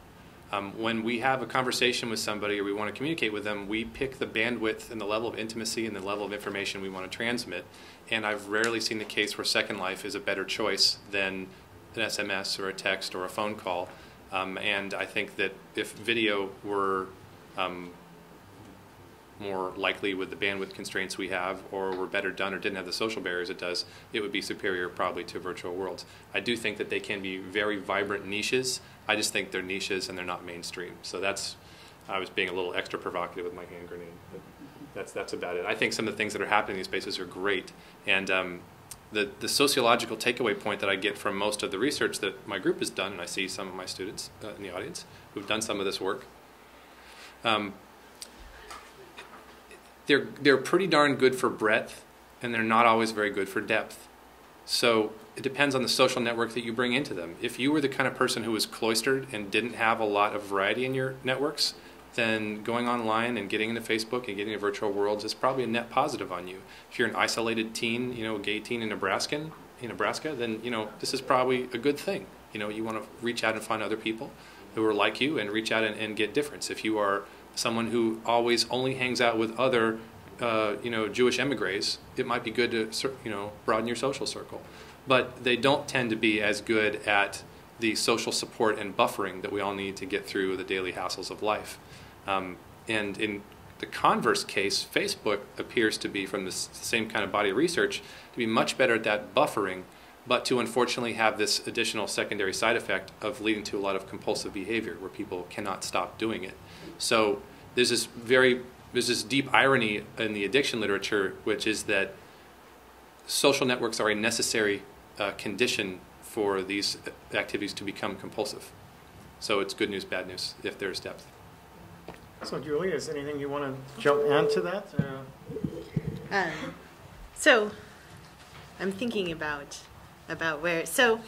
When we have a conversation with somebody or we want to communicate with them, we pick the bandwidth and the level of intimacy and the level of information we want to transmit. And I've rarely seen the case where Second Life is a better choice than an SMS or a text or a phone call. And I think that if video were more likely with the bandwidth constraints we have, or were better done or didn't have the social barriers it does, it would be superior probably to virtual worlds. I do think that they can be very vibrant niches. I just think they're niches and they're not mainstream. So that's, I was being a little extra provocative with my hand grenade. But that's about it. I think some of the things that are happening in these spaces are great. And the sociological takeaway point that I get from most of the research that my group has done, and I see some of my students in the audience who've done some of this work, they're pretty darn good for breadth, and they're not always very good for depth. So it depends on the social network that you bring into them. If you were the kind of person who was cloistered and didn't have a lot of variety in your networks, then going online and getting into Facebook and getting into virtual worlds is probably a net positive on you. If you're an isolated teen, a gay teen in Nebraska, then this is probably a good thing. You want to reach out and find other people who are like you and reach out and get difference. If you are someone who always only hangs out with other, Jewish emigres, it might be good to, broaden your social circle. But they don't tend to be as good at the social support and buffering that we all need to get through the daily hassles of life. And in the converse case, Facebook appears to be, from the same kind of body of research, to be much better at that buffering, but to unfortunately have this additional secondary side effect of leading to a lot of compulsive behavior where people cannot stop doing it. So there's this deep irony in the addiction literature, which is that social networks are a necessary condition for these activities to become compulsive. So it's good news, bad news, if there's depth. So Julie, is anything you want to jump into that? So I'm thinking about where, so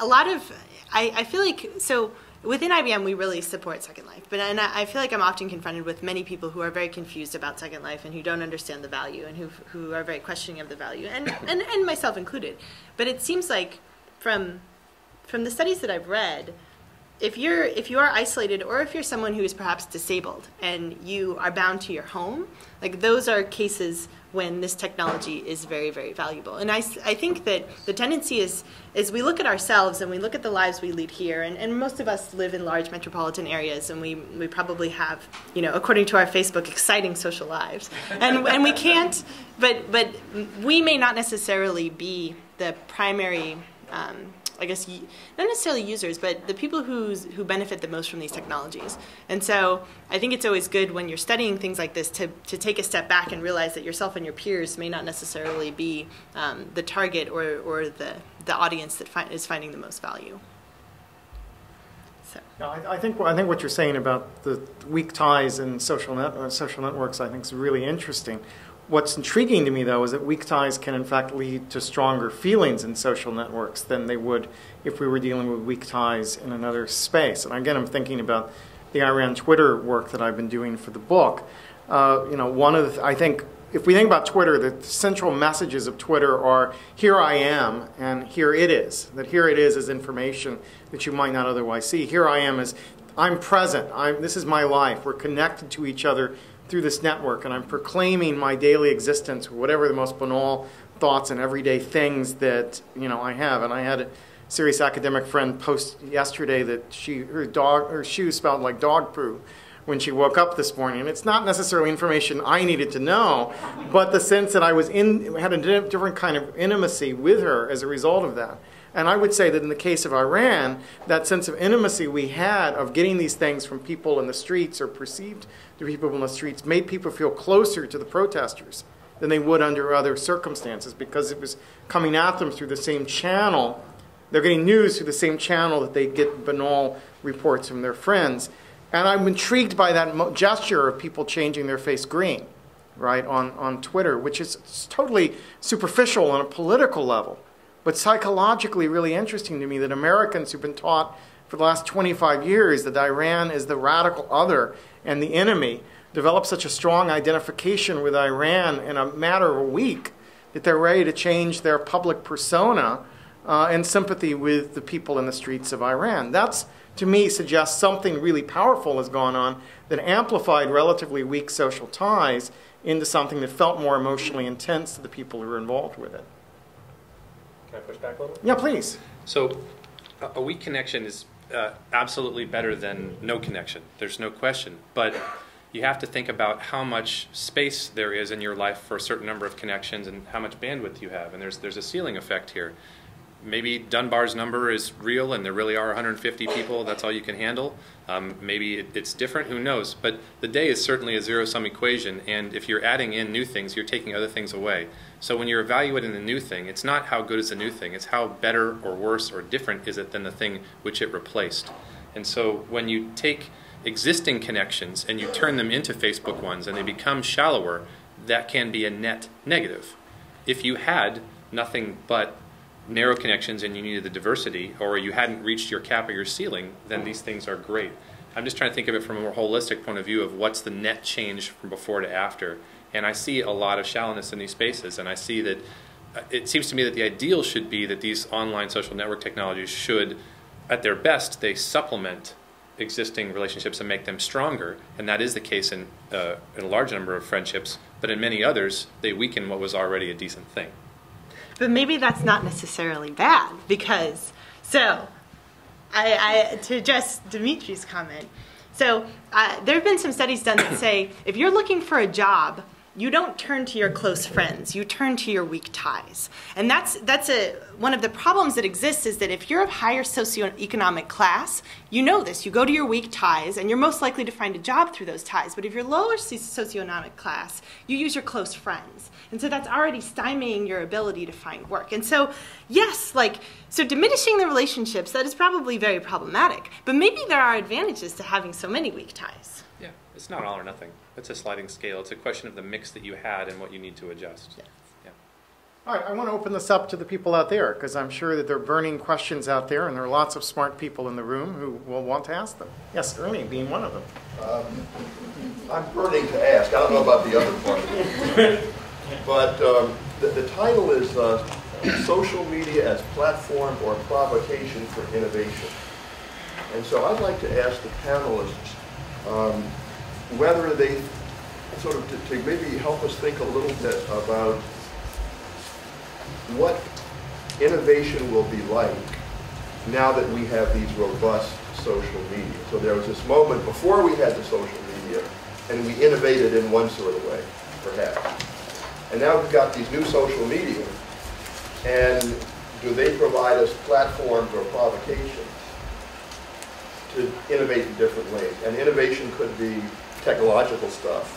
a lot of, I feel like, so within IBM we really support Second Life, and I feel like I'm often confronted with many people who are very confused about Second Life and who don't understand the value and who are very questioning of the value, and myself included. But it seems like from the studies that I've read, if you are isolated, or if you're someone who is perhaps disabled and you are bound to your home, like those are cases when this technology is very, very valuable. And I think that the tendency is we look at ourselves and we look at the lives we lead here, and most of us live in large metropolitan areas, and we probably have, according to our Facebook, exciting social lives. And we can't, but we may not necessarily be the primary, I guess, not necessarily users, but the people who benefit the most from these technologies. And so I think it's always good when you're studying things like this to take a step back and realize that yourself and your peers may not necessarily be the target or the audience that is finding the most value. So. No, I think what you're saying about the weak ties in social networks, I think, is really interesting. What's intriguing to me, though, is that weak ties can, in fact, lead to stronger feelings in social networks than they would if we were dealing with weak ties in another space. And again, I'm thinking about the Iran Twitter work that I've been doing for the book. I think, if we think about Twitter, the central messages of Twitter are, here I am, and here it is. That here it is information that you might not otherwise see. Here I am as, I'm present. This is my life. We're connected to each other through this network, and I'm proclaiming my daily existence, whatever the most banal thoughts and everyday things that I have. And I had a serious academic friend post yesterday that her shoes smelled like dog poo when she woke up this morning. And it's not necessarily information I needed to know, but the sense that I had a different kind of intimacy with her as a result of that. And I would say that in the case of Iran, that sense of intimacy we had of getting these things from people in the streets, or perceived to people in the streets, made people feel closer to the protesters than they would under other circumstances, because it was coming at them through the same channel. They're getting news through the same channel that they get banal reports from their friends. And I'm intrigued by that gesture of people changing their face green, right, on Twitter, which is totally superficial on a political level, but psychologically really interesting to me, that Americans who've been taught for the last 25 years that Iran is the radical other and the enemy develop such a strong identification with Iran in a matter of a week that they're ready to change their public persona and sympathy with the people in the streets of Iran. That's, to me, suggests something really powerful has gone on that amplified relatively weak social ties into something that felt more emotionally intense to the people who were involved with it. Can I push back a little? Yeah, please. So a weak connection is absolutely better than no connection. There's no question. But you have to think about how much space there is in your life for a certain number of connections and how much bandwidth you have. And there's a ceiling effect here. Maybe Dunbar's number is real and there really are 150 people. That's all you can handle. Maybe it's different. Who knows? But the day is certainly a zero-sum equation. And if you're adding in new things, you're taking other things away. So when you're evaluating the new thing, it's not how good is the new thing. It's how better or worse or different is it than the thing which it replaced. And so when you take existing connections and you turn them into Facebook ones and they become shallower, that can be a net negative. If you had nothing but narrow connections and you needed the diversity, or you hadn't reached your cap or your ceiling, then these things are great. I'm just trying to think of it from a more holistic point of view of what's the net change from before to after. And I see a lot of shallowness in these spaces, and I see that it seems to me that the ideal should be that these online social network technologies should, at their best, they supplement existing relationships and make them stronger, and that is the case in a large number of friendships, but in many others, they weaken what was already a decent thing. But maybe that's not necessarily bad, because, so, to address Dimitri's comment, so there have been some studies done that say if you're looking for a job, you don't turn to your close friends, you turn to your weak ties. And that's one of the problems that exists is that if you're of higher socioeconomic class, you know this, you go to your weak ties and you're most likely to find a job through those ties. But if you're lower socioeconomic class, you use your close friends. And so that's already stymieing your ability to find work. And so, yes, so diminishing the relationships, that is probably very problematic. But maybe there are advantages to having so many weak ties. Yeah, it's not all or nothing. It's a sliding scale. It's a question of the mix that you had and what you need to adjust. Yes. Yeah. All right, I want to open this up to the people out there, because I'm sure that there are burning questions out there, and there are lots of smart people in the room who will want to ask them. Yes, Ernie being one of them. I'm burning to ask. I don't know about the other part. But the title is Social Media as Platform or Provocation for Innovation. And so I'd like to ask the panelists whether they sort of to maybe help us think a little bit about what innovation will be like now that we have these robust social media. So there was this moment before we had the social media, and we innovated in one sort of way, perhaps. And now we've got these new social media, and do they provide us platforms or provocations to innovate in different ways? And innovation could be technological stuff,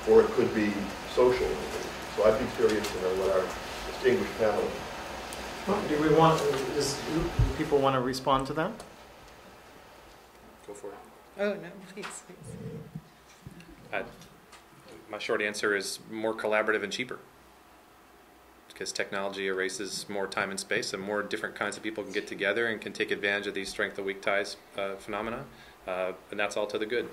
or it could be social innovation. So I'd be curious to know what our distinguished panelists. Do people want to respond to that? Go for it. Oh, no, please. My short answer is more collaborative and cheaper, because technology erases more time and space, and more different kinds of people can get together and can take advantage of these strength of weak ties phenomena, and that's all to the good.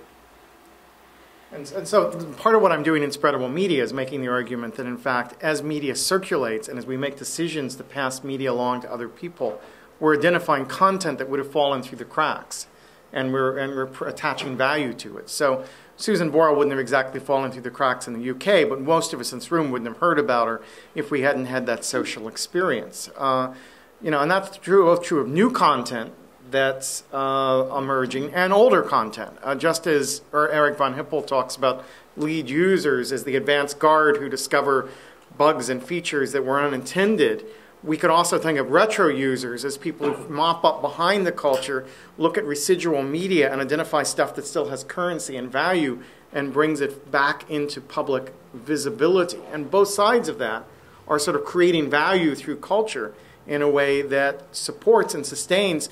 And so part of what I'm doing in Spreadable Media is making the argument that, in fact, as media circulates and as we make decisions to pass media along to other people, we're identifying content that would have fallen through the cracks, and we're attaching value to it. So Susan Boyle wouldn't have exactly fallen through the cracks in the UK, but most of us in this room wouldn't have heard about her if we hadn't had that social experience. And that's both true of new content that's emerging and older content. Just as Eric von Hippel talks about lead users as the advanced guard who discover bugs and features that were unintended, we could also think of retro users as people who mop up behind the culture, look at residual media and identify stuff that still has currency and value and brings it back into public visibility. And both sides of that are sort of creating value through culture in a way that supports and sustains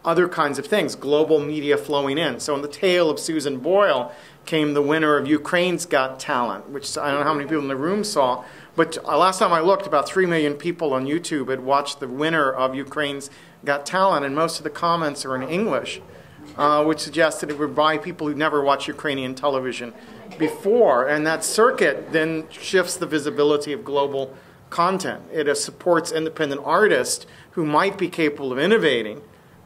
other kinds of things, global media flowing in. So in the tale of Susan Boyle came the winner of Ukraine's Got Talent, which I don't know how many people in the room saw, but last time I looked, about 3 million people on YouTube had watched the winner of Ukraine's Got Talent, and most of the comments are in English, which suggests that it were by people who'd never watched Ukrainian television before. And that circuit then shifts the visibility of global content. It supports independent artists who might be capable of innovating.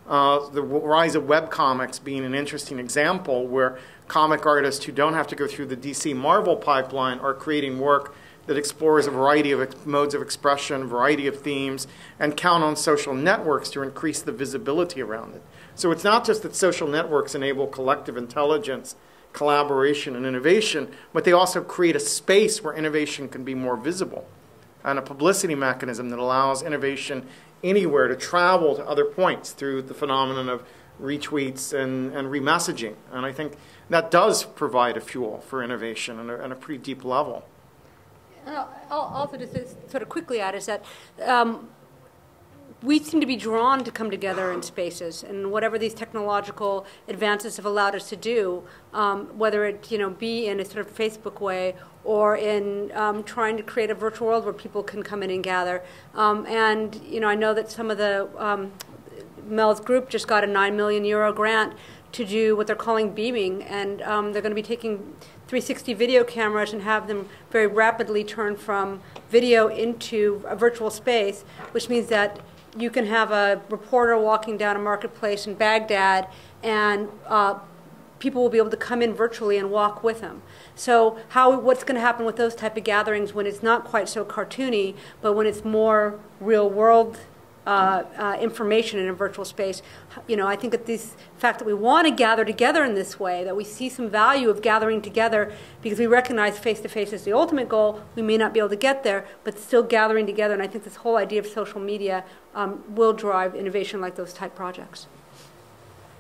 The rise of webcomics being an interesting example where comic artists who don't have to go through the DC Marvel pipeline are creating work that explores a variety of modes of expression, a variety of themes, and count on social networks to increase the visibility around it. So it's not just that social networks enable collective intelligence, collaboration, and innovation, but they also create a space where innovation can be more visible, and a publicity mechanism that allows innovation anywhere to travel to other points through the phenomenon of retweets and remessaging. And I think that does provide a fuel for innovation on a pretty deep level. I'll also just sort of quickly add is that we seem to be drawn to come together in spaces, and whatever these technological advances have allowed us to do, whether it be in a sort of Facebook way or in trying to create a virtual world where people can come in and gather. And I know that some of the Mel's group just got a €9 million grant to do what they're calling beaming, and they're going to be taking 360 video cameras and have them very rapidly turn from video into a virtual space, which means that you can have a reporter walking down a marketplace in Baghdad, and people will be able to come in virtually and walk with him. So what's going to happen with those type of gatherings when it's not quite so cartoony, but when it's more real world information in a virtual space? I think that this fact that we want to gather together in this way, that we see some value of gathering together because we recognize face-to-face is the ultimate goal. We may not be able to get there, but still gathering together. And I think this whole idea of social media will drive innovation like those type projects.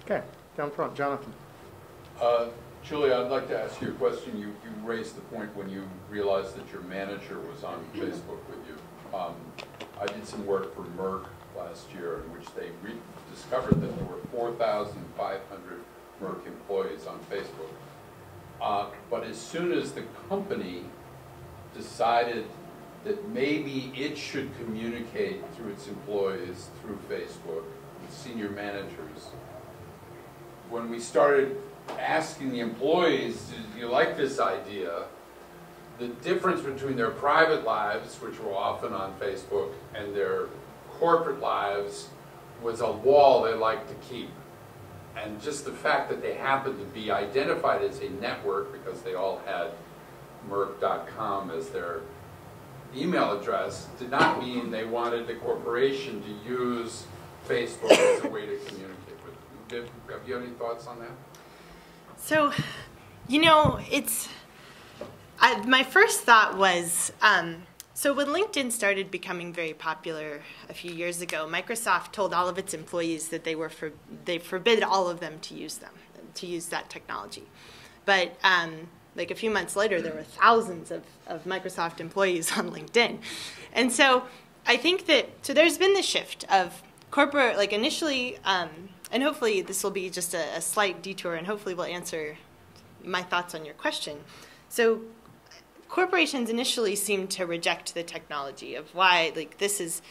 Okay, down front, Jonathan. Julie, I'd like to ask you a question. You raised the point when you realized that your manager was on Facebook with you. I did some work for Merck last year in which they discovered that there were 4,500 Merck employees on Facebook. But as soon as the company decided that maybe it should communicate through its employees through Facebook with senior managers, when we started asking the employees, do you like this idea? The difference between their private lives, which were often on Facebook, and their corporate lives was a wall they liked to keep. And just the fact that they happened to be identified as a network because they all had Merck.com as their email address did not mean they wanted the corporation to use Facebook as a way to communicate with them. Have you any thoughts on that? So, my first thought was, so when LinkedIn started becoming very popular a few years ago, Microsoft told all of its employees that they forbid all of them to use that technology. But like a few months later, there were thousands of Microsoft employees on LinkedIn. And so I think so there's been this shift of corporate, like initially, and hopefully this will be just a slight detour, and hopefully will answer my thoughts on your question. So corporations initially seemed to reject the technology of why, like, this is,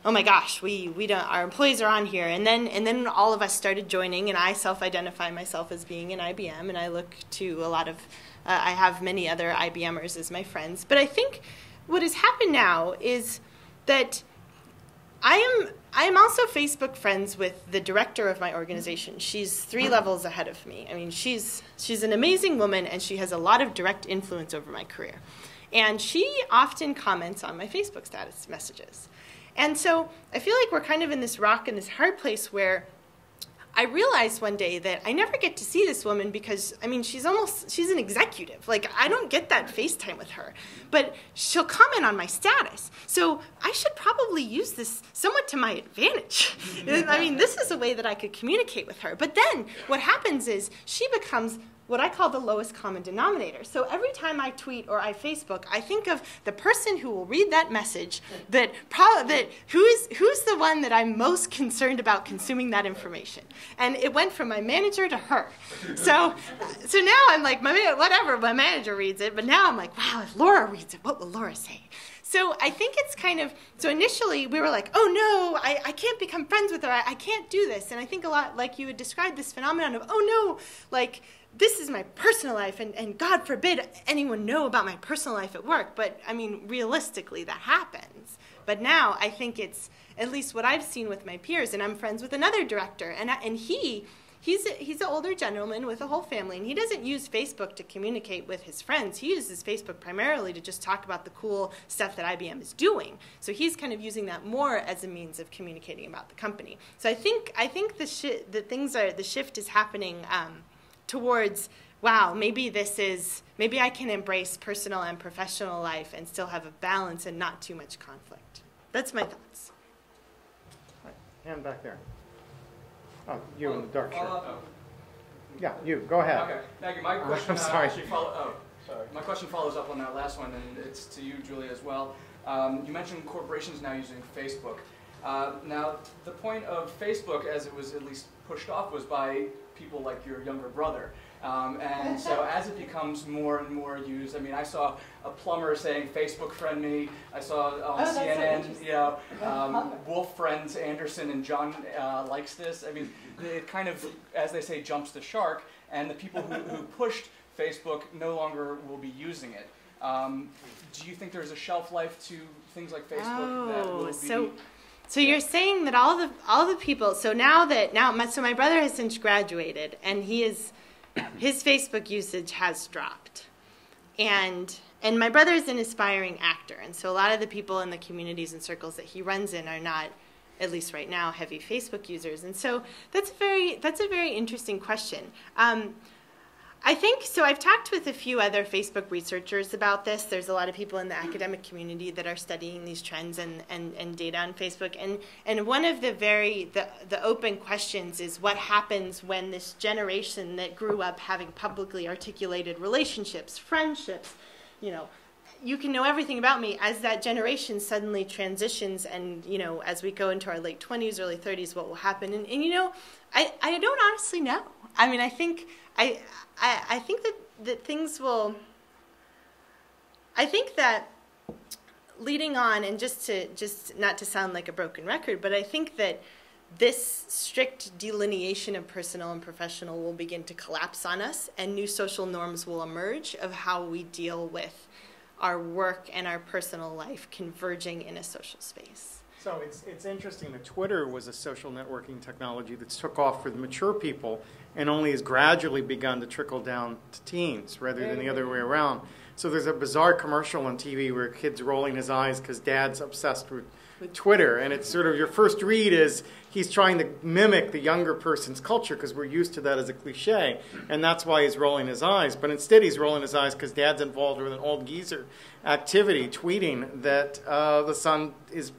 oh my gosh, we don't, our employees are on here. And then all of us started joining, and I self-identify myself as being an IBM, and I look to a lot of, I have many other IBMers as my friends. But I think what has happened now is that I am also Facebook friends with the director of my organization. She's 3 levels ahead of me. I mean, she's an amazing woman, and she has a lot of direct influence over my career. And she often comments on my Facebook status messages. And so I feel like we're kind of in this rock and this hard place where I realized one day that I never get to see this woman because, I mean, she's an executive. Like, I don't get that FaceTime with her. But she'll comment on my status. So I should probably use this somewhat to my advantage. I mean, this is a way that I could communicate with her. But then what happens is she becomes what I call the lowest common denominator. So every time I tweet or I Facebook, I think of the person who will read that message, who's the one that I'm most concerned about consuming that information. And it went from my manager to her. So now I'm like, whatever, my manager reads it, but now I'm like, wow, if Laura reads it, what will Laura say? So I think it's kind of, so initially we were like, oh no, I can't become friends with her, I can't do this. And I think a lot, like you had described this phenomenon of, oh no, like this is my personal life, and God forbid anyone know about my personal life at work. But I mean, realistically, that happens. But now I think it's, at least what I've seen with my peers, and I'm friends with another director, and he's an older gentleman with a whole family, and he doesn't use Facebook to communicate with his friends. He uses Facebook primarily to just talk about the cool stuff that IBM is doing. So he's kind of using that more as a means of communicating about the company. So I think the shift is happening towards, wow, maybe I can embrace personal and professional life and still have a balance and not too much conflict. That's my thoughts. Hand back there. Oh, you in the dark shirt. Yeah, you. Go ahead. Okay, thank you. My question, I'm sorry. My question follows up on that last one, and it's to you, Julia, as well. You mentioned corporations now using Facebook. Now, the point of Facebook, as it was at least pushed off, was by people like your younger brother. And so as it becomes more and more used, I mean, I saw a plumber saying, Facebook friend me. I saw on CNN, Wolf friends Anderson and John likes this. I mean, it kind of, as they say, jumps the shark, and the people who pushed Facebook no longer will be using it. Do you think there's a shelf life to things like Facebook that will be... So you're saying that all the people, so my brother has since graduated, and his Facebook usage has dropped, and my brother is an aspiring actor, and so a lot of the people in the communities and circles that he runs in are not, at least right now, heavy Facebook users, and so that's a very interesting question. I think, so I've talked with a few other Facebook researchers about this. There's a lot of people in the academic community that are studying these trends and data on Facebook. And one of the open questions is what happens when this generation that grew up having publicly articulated relationships, friendships, you can know everything about me, as that generation suddenly transitions, and as we go into our late 20s, early 30s, what will happen? And I don't honestly know. I mean, I think that things will. I think that leading on, and just not to sound like a broken record, but I think that this strict delineation of personal and professional will begin to collapse on us, and new social norms will emerge of how we deal with our work and our personal life converging in a social space. So it's interesting that Twitter was a social networking technology that took off for the mature people and only has gradually begun to trickle down to teens rather than the other way around. So there's a bizarre commercial on TV where a kid's rolling his eyes because dad's obsessed with Twitter, and it's sort of, your first read is he's trying to mimic the younger person's culture because we're used to that as a cliche, and that's why he's rolling his eyes. But instead he's rolling his eyes because dad's involved with an old geezer activity, tweeting that the son is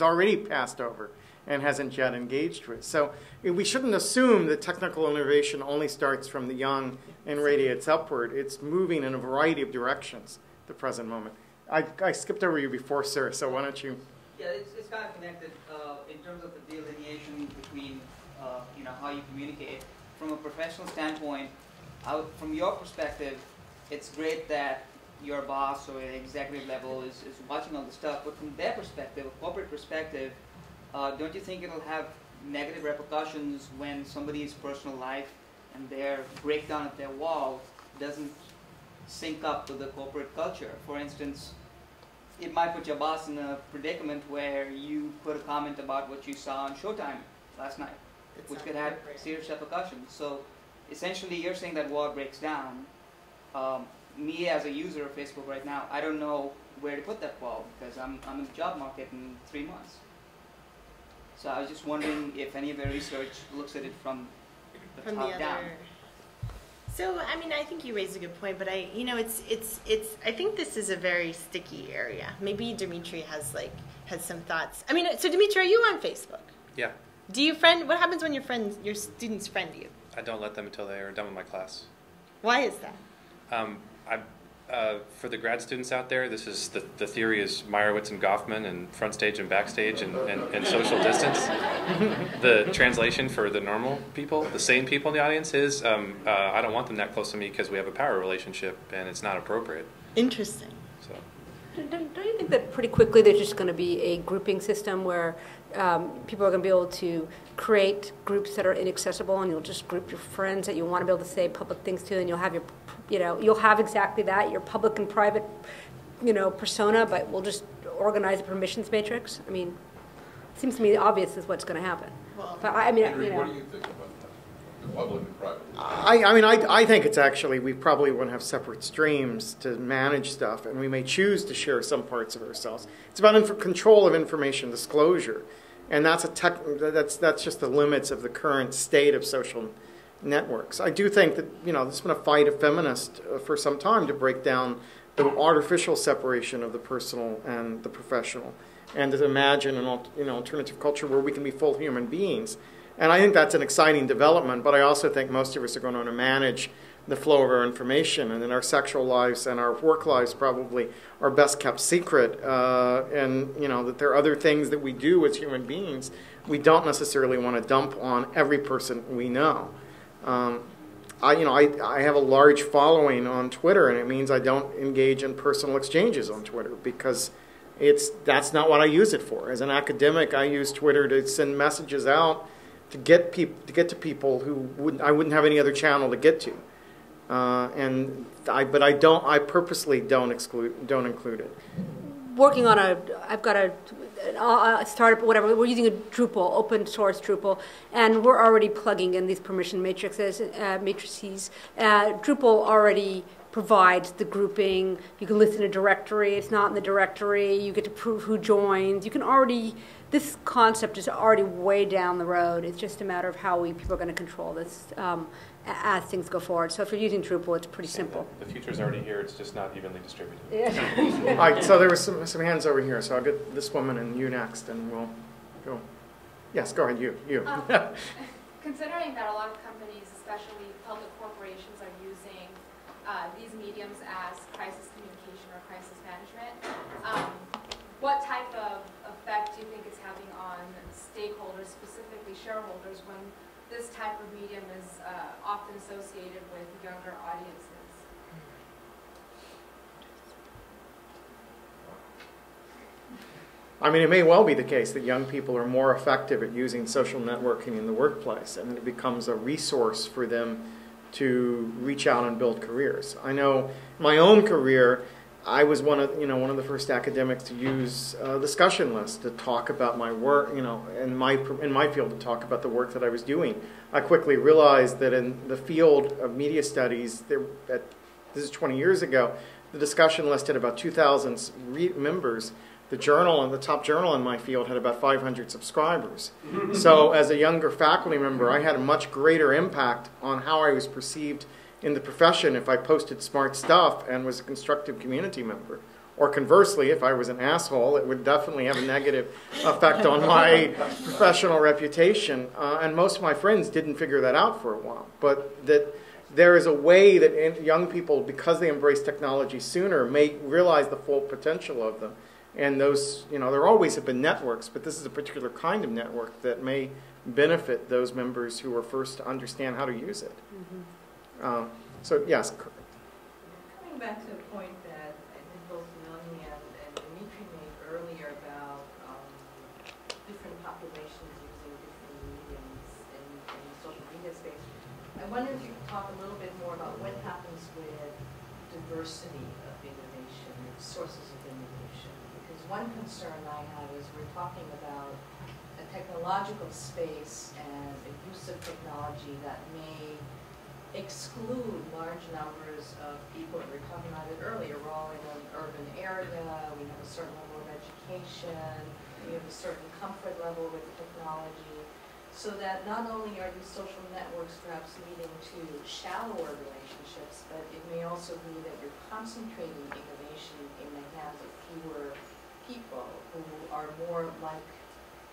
already passed over and hasn't yet engaged with. So we shouldn't assume that technical innovation only starts from the young and radiates upward. It's moving in a variety of directions at the present moment. I skipped over you before, sir, so why don't you... Yeah, it's kind of connected in terms of the delineation between how you communicate. From a professional standpoint, from your perspective, it's great that your boss or executive level is watching all the stuff, but from their perspective, a corporate perspective, don't you think it'll have negative repercussions when somebody's personal life and their breakdown of their wall doesn't sync up to the corporate culture? For instance, it might put your boss in a predicament where you put a comment about what you saw on Showtime last night, which could have serious repercussions. So essentially you're saying that wall breaks down. Me as a user of Facebook right now, I don't know where to put that wall because I'm in the job market in 3 months. So I was just wondering if any of the research looks at it from the top down. So, I mean, I think you raise a good point, but I think this is a very sticky area. Maybe Dimitri has some thoughts. I mean, so Dimitri, are you on Facebook? Yeah. Do you what happens when your students friend you? I don't let them until they are done with my class. Why is that? For the grad students out there, this is the theory is Meyerowitz and Goffman and front stage and backstage and social distance. The translation for the normal people, the sane people in the audience is I don't want them that close to me because we have a power relationship and it's not appropriate. Interesting. So. Don't you think that pretty quickly there's just going to be a grouping system where people are going to be able to create groups that are inaccessible, and you'll just group your friends that you want to be able to say public things to, and you'll have your, you'll have exactly that, your public and private, persona, but we'll just organize a permissions matrix? I mean, it seems to me obvious is what's going to happen. Well, but I mean, Henry, what do you think about that? The public and private? I think it's actually, we probably want to have separate streams to manage stuff, and we may choose to share some parts of ourselves. It's about control of information disclosure, and that's that's just the limits of the current state of social networks. I do think that there's been a fight of feminists for some time to break down the artificial separation of the personal and the professional, and to imagine an alternative culture where we can be full human beings. And I think that's an exciting development, but I also think most of us are going to want to manage the flow of our information, and then our sexual lives and our work lives probably are best kept secret, and that there are other things that we do as human beings we don't necessarily want to dump on every person we know. I have a large following on Twitter, and it means I don't engage in personal exchanges on Twitter because that's not what I use it for. As an academic, I use Twitter to send messages out to get to people who I wouldn't have any other channel to get to, but I purposely don't include it. Working on I've got a startup, whatever. We're using a Drupal, open source Drupal, and we're already plugging in these permission matrices. Drupal already provides the grouping. You can list in a directory. It's not in the directory. You get to prove who joins. You can already. This concept is already way down the road. It's just a matter of how people are going to control this as things go forward. So if you're using Drupal, it's pretty simple. The future's already here. It's just not evenly distributed. Yeah. All right, so there were some hands over here. So I'll get this woman and you next, and we'll go. Yes, go ahead, you. Considering that a lot of companies, especially public corporations, are using these mediums as crisis communication or crisis management, what type of effect do you think it's having on stakeholders, specifically shareholders, when this type of medium is often associated with younger audiences? I mean, it may well be the case that young people are more effective at using social networking in the workplace, and it becomes a resource for them to reach out and build careers. I know my own career, I was one of the first academics to use discussion lists to talk about my work, in my field, to talk about the work that I was doing. I quickly realized that in the field of media studies, this is 20 years ago, the discussion list had about 2,000 members. The top journal in my field had about 500 subscribers. So as a younger faculty member, I had a much greater impact on how I was perceived in the profession if I posted smart stuff and was a constructive community member. Or conversely, if I was an asshole, it would definitely have a negative effect on my professional reputation. And most of my friends didn't figure that out for a while. But that there is a way that young people, because they embrace technology sooner, may realize the full potential of them. And those, there always have been networks, but this is a particular kind of network that may benefit those members who are first to understand how to use it. Mm-hmm. So, yes. Coming back to a point that I think both Melanie and Dimitri made earlier about different populations using different mediums in the social media space, I wonder if you could talk a little bit more about what happens with diversity of innovation, sources of innovation. Because one concern I have is we're talking about a technological space and the use of technology that may exclude large numbers of people. We were talking about it earlier. We're all in an urban area. We have a certain level of education. We have a certain comfort level with technology. So that not only are these social networks perhaps leading to shallower relationships, but it may also be that you're concentrating innovation in the hands of fewer people who are more like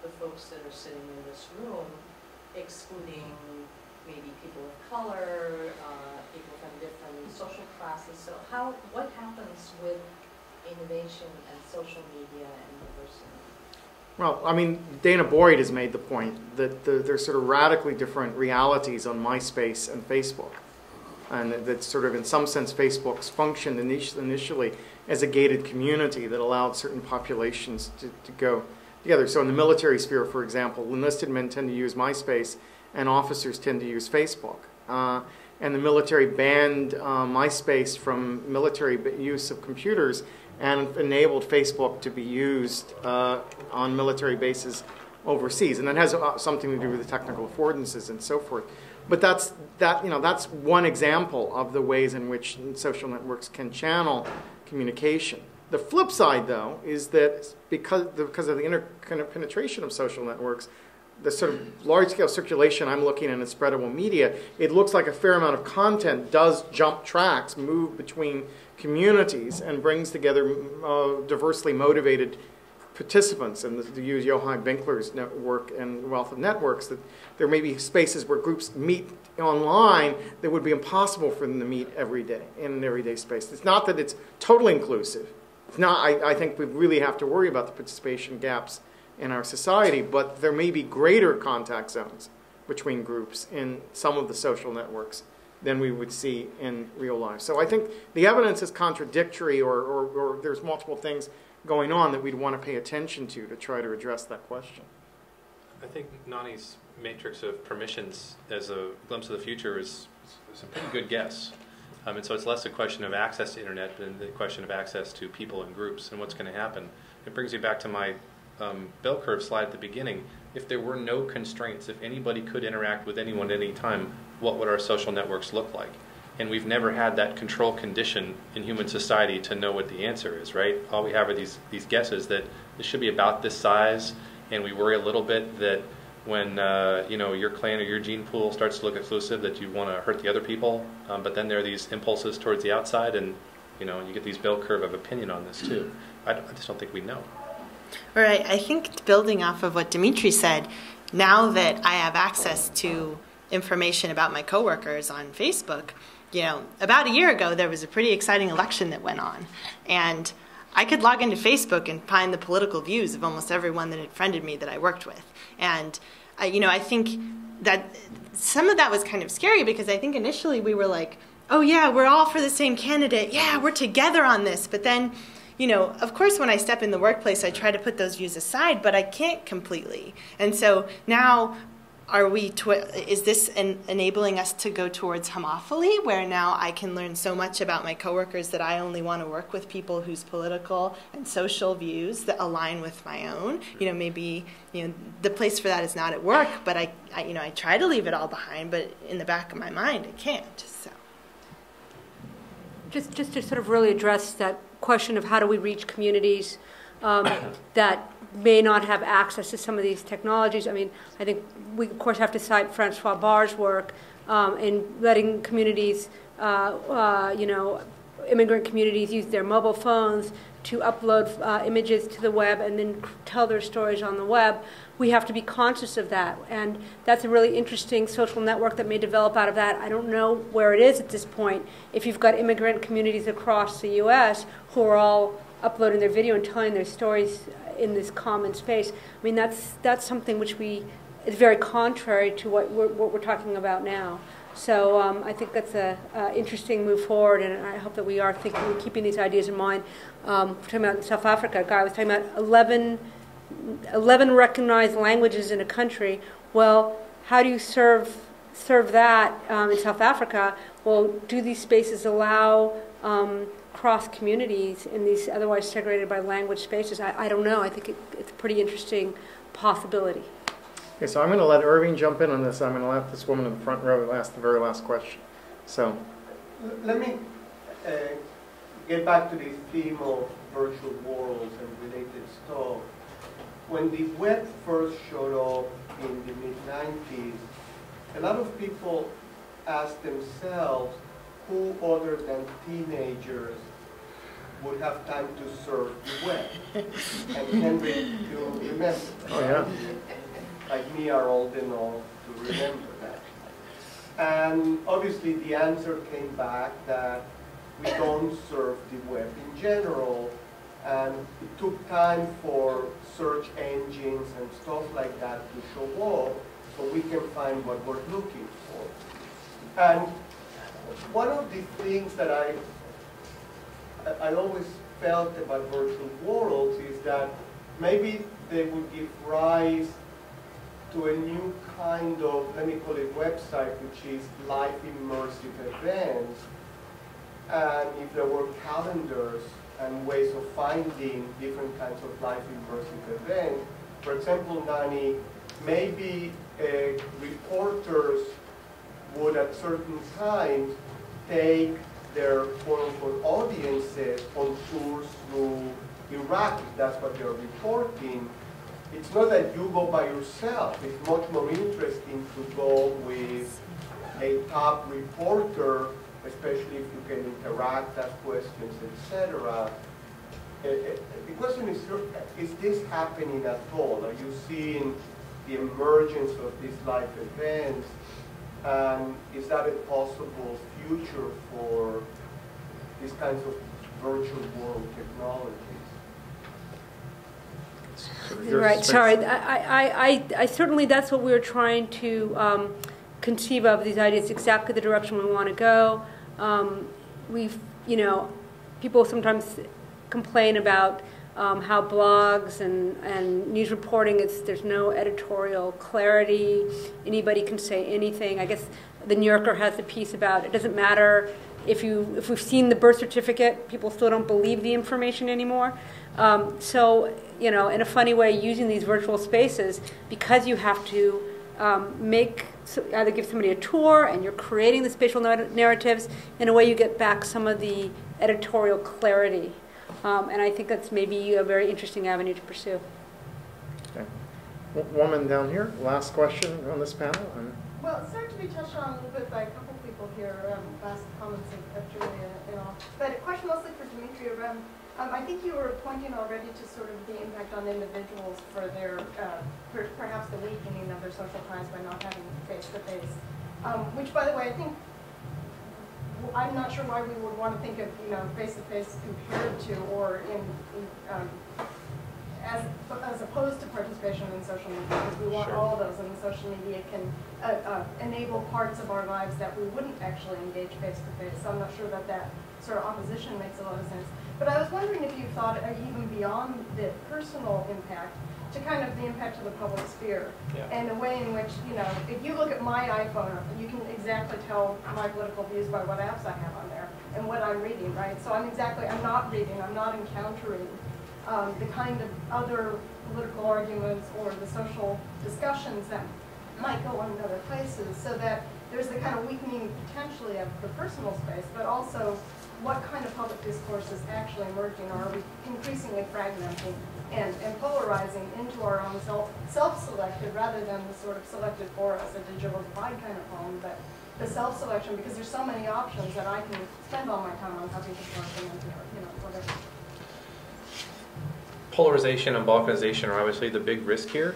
the folks that are sitting in this room, excluding maybe people of color, people from different social classes. So what happens with innovation and social media and diversity? Well, I mean, Dana Boyd has made the point that there's sort of radically different realities on MySpace and Facebook. And that sort of, in some sense, Facebook's functioned initially as a gated community that allowed certain populations to go together. So in the military sphere, for example, enlisted men tend to use MySpace and officers tend to use Facebook. And the military banned MySpace from military use of computers and enabled Facebook to be used on military bases overseas. And that has something to do with the technical affordances and so forth. But that's one example of the ways in which social networks can channel communication. The flip side, though, is that because of the interpenetration of social networks, the sort of large-scale circulation I'm looking at in spreadable media, it looks like a fair amount of content does jump tracks, move between communities, and brings together diversely motivated participants. And to use Johann Winkler's work and Wealth of Networks, that there may be spaces where groups meet online that would be impossible for them to meet every day in an everyday space. It's not that it's totally inclusive. It's not. I think we really have to worry about the participation gaps in our society, but there may be greater contact zones between groups in some of the social networks than we would see in real life. So I think the evidence is contradictory, or there's multiple things going on that we'd want to pay attention to try to address that question. I think Nani's matrix of permissions as a glimpse of the future is a pretty good guess. And so it's less a question of access to internet than the question of access to people and groups and what's going to happen. It brings me back to my bell curve slide at the beginning. If there were no constraints, if anybody could interact with anyone at any time, what would our social networks look like? And we've never had that control condition in human society to know what the answer is, right? All we have are these guesses that this should be about this size, and we worry a little bit that when your clan or your gene pool starts to look exclusive, that you want to hurt the other people. But then there are these impulses towards the outside, and you get these bell curve of opinion on this too. I just don't think we know. Right. I think building off of what Dimitri said, now that I have access to information about my coworkers on Facebook, about a year ago there was a pretty exciting election that went on, and I could log into Facebook and find the political views of almost everyone that had friended me that I worked with. And I think that some of that was kind of scary, because I think initially we were like, oh yeah, we're all for the same candidate. Yeah, we're together on this. But then, of course, when I step in the workplace, I try to put those views aside, but I can't completely. And so now, is this enabling us to go towards homophily, where now I can learn so much about my coworkers that I only want to work with people whose political and social views that align with my own? Maybe the place for that is not at work, but I try to leave it all behind, but in the back of my mind, I can't. So, just to sort of really address that question of how do we reach communities that may not have access to some of these technologies. I mean, I think we, of course, have to cite Francois Barr's work in letting communities, immigrant communities use their mobile phones to upload images to the web and then tell their stories on the web. We have to be conscious of that. And that's a really interesting social network that may develop out of that. I don't know where it is at this point. If you've got immigrant communities across the U.S. who are all uploading their video and telling their stories in this common space, I mean, that's something which is very contrary to what we're talking about now. So I think that's an interesting move forward, and I hope that we are keeping these ideas in mind. We're talking about in South Africa, a guy was talking about 11 recognized languages in a country. Well, how do you serve that in South Africa? Well, do these spaces allow cross communities in these otherwise segregated by language spaces? I don't know. I think it's a pretty interesting possibility. Okay, so I'm going to let Irving jump in on this. I'm going to let this woman in the front row ask the very last question. So, let me get back to this theme of virtual worlds and related stuff. When the web first showed up in the mid-90s, a lot of people asked themselves who other than teenagers would have time to surf the web. And Henry, you remember. Oh, yeah. Like me, are old enough to remember that. And obviously the answer came back that we don't surf the web in general, and it took time for search engines and stuff like that to show up so we can find what we're looking for. And one of the things that I always felt about virtual worlds is that maybe they would give rise to a new kind of, let me call it website, which is live immersive events. And if there were calendars and ways of finding different kinds of live immersive events, for example, Nani, maybe reporters would at certain times take their quote-unquote audiences on tours through Iraq, if that's what they're reporting. It's not that you go by yourself. It's much more interesting to go with a top reporter, especially if you can interact, ask questions, etc. The question is this happening at all? Are you seeing the emergence of these live events? And is that a possible future for these kinds of virtual world technologies? Right, sorry. I certainly, that's what we're trying to conceive of, these ideas, exactly the direction we want to go. People sometimes complain about how blogs and news reporting, there's no editorial clarity. Anybody can say anything. I guess the New Yorker has a piece about it doesn't matter if we've seen the birth certificate, people still don't believe the information anymore. So, in a funny way, using these virtual spaces, because you have to either give somebody a tour and you're creating the spatial narratives, in a way you get back some of the editorial clarity. And I think that's maybe a very interesting avenue to pursue. Okay. Woman down here, last question on this panel. Well, it started to be touched on a little bit by a couple people here, last comments of Julia and all. But a question mostly for Dimitri around, I think you were pointing already to sort of the impact on individuals for their, perhaps the weakening of their social ties by not having face-to-face. Which, by the way, I think, I'm not sure why we would want to think of, face-to-face compared to or as opposed to participation in social media, because we want all of those, and the social media can enable parts of our lives that we wouldn't actually engage face-to-face. So I'm not sure that sort of opposition makes a lot of sense. But I was wondering if you thought even beyond the personal impact to kind of the impact to the public sphere, and the way in which, if you look at my iPhone, you can exactly tell my political views by what apps I have on there and what I'm reading, right? So I'm not reading, I'm not encountering the kind of other political arguments or the social discussions that might go on in other places, so that there's the kind of weakening potentially of the personal space, but also what kind of public discourse is actually emerging, or are we increasingly fragmenting and polarizing into our own self-selected rather than the sort of selected for us, a digital divide kind of home, but the self-selection, because there's so many options that I can spend all my time on having to work and whatever. Polarization and balkanization are obviously the big risk here.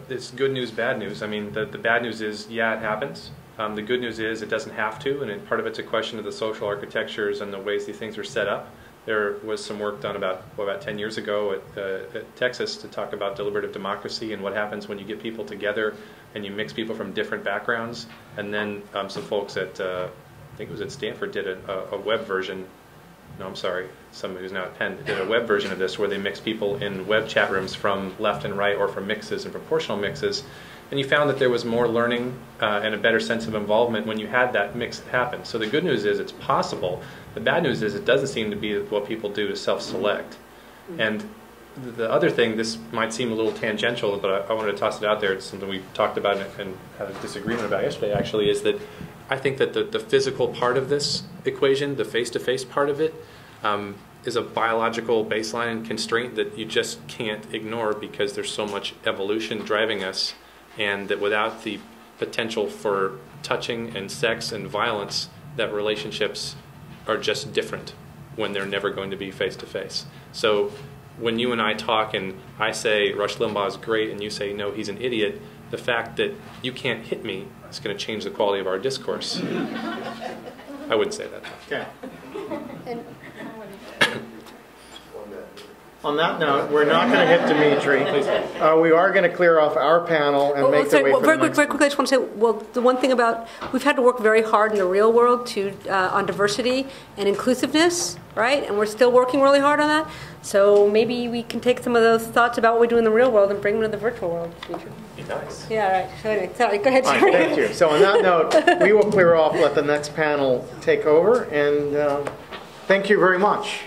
It's good news, bad news. I mean, the bad news is, yeah, it happens. The good news is it doesn't have to, and part of it's a question of the social architectures and the ways these things are set up. There was some work done about 10 years ago at Texas to talk about deliberative democracy and what happens when you get people together and you mix people from different backgrounds. And then some folks at, I think it was at Stanford, did a web version. No, I'm sorry, somebody who's now at Penn did a web version of this where they mix people in web chat rooms from left and right, or from mixes and proportional mixes. And you found that there was more learning and a better sense of involvement when you had that mix happen. So the good news is it's possible. The bad news is it doesn't seem to be what people do to self-select. And the other thing, this might seem a little tangential, but I wanted to toss it out there. It's something we talked about and had a disagreement about yesterday, actually, is that I think that the physical part of this equation, the face-to-face part of it, is a biological baseline and constraint that you just can't ignore, because there's so much evolution driving us, and that without the potential for touching and sex and violence, that relationships are just different when they're never going to be face-to-face. So when you and I talk and I say Rush Limbaugh is great and you say no, he's an idiot, the fact that you can't hit me is going to change the quality of our discourse. I wouldn't say that. Okay. On that note, we're not going to hit Dimitri. We are going to clear off our panel and make the way for the next very quickly, I just want to say, well, the one thing about, we've had to work very hard in the real world on diversity and inclusiveness, right? And we're still working really hard on that. So maybe we can take some of those thoughts about what we do in the real world and bring them to the virtual world. Nice. Yeah, right. So anyway, sorry, go ahead, All right, Jerry. thank you. So on that note, we will clear off, let the next panel take over, and thank you very much.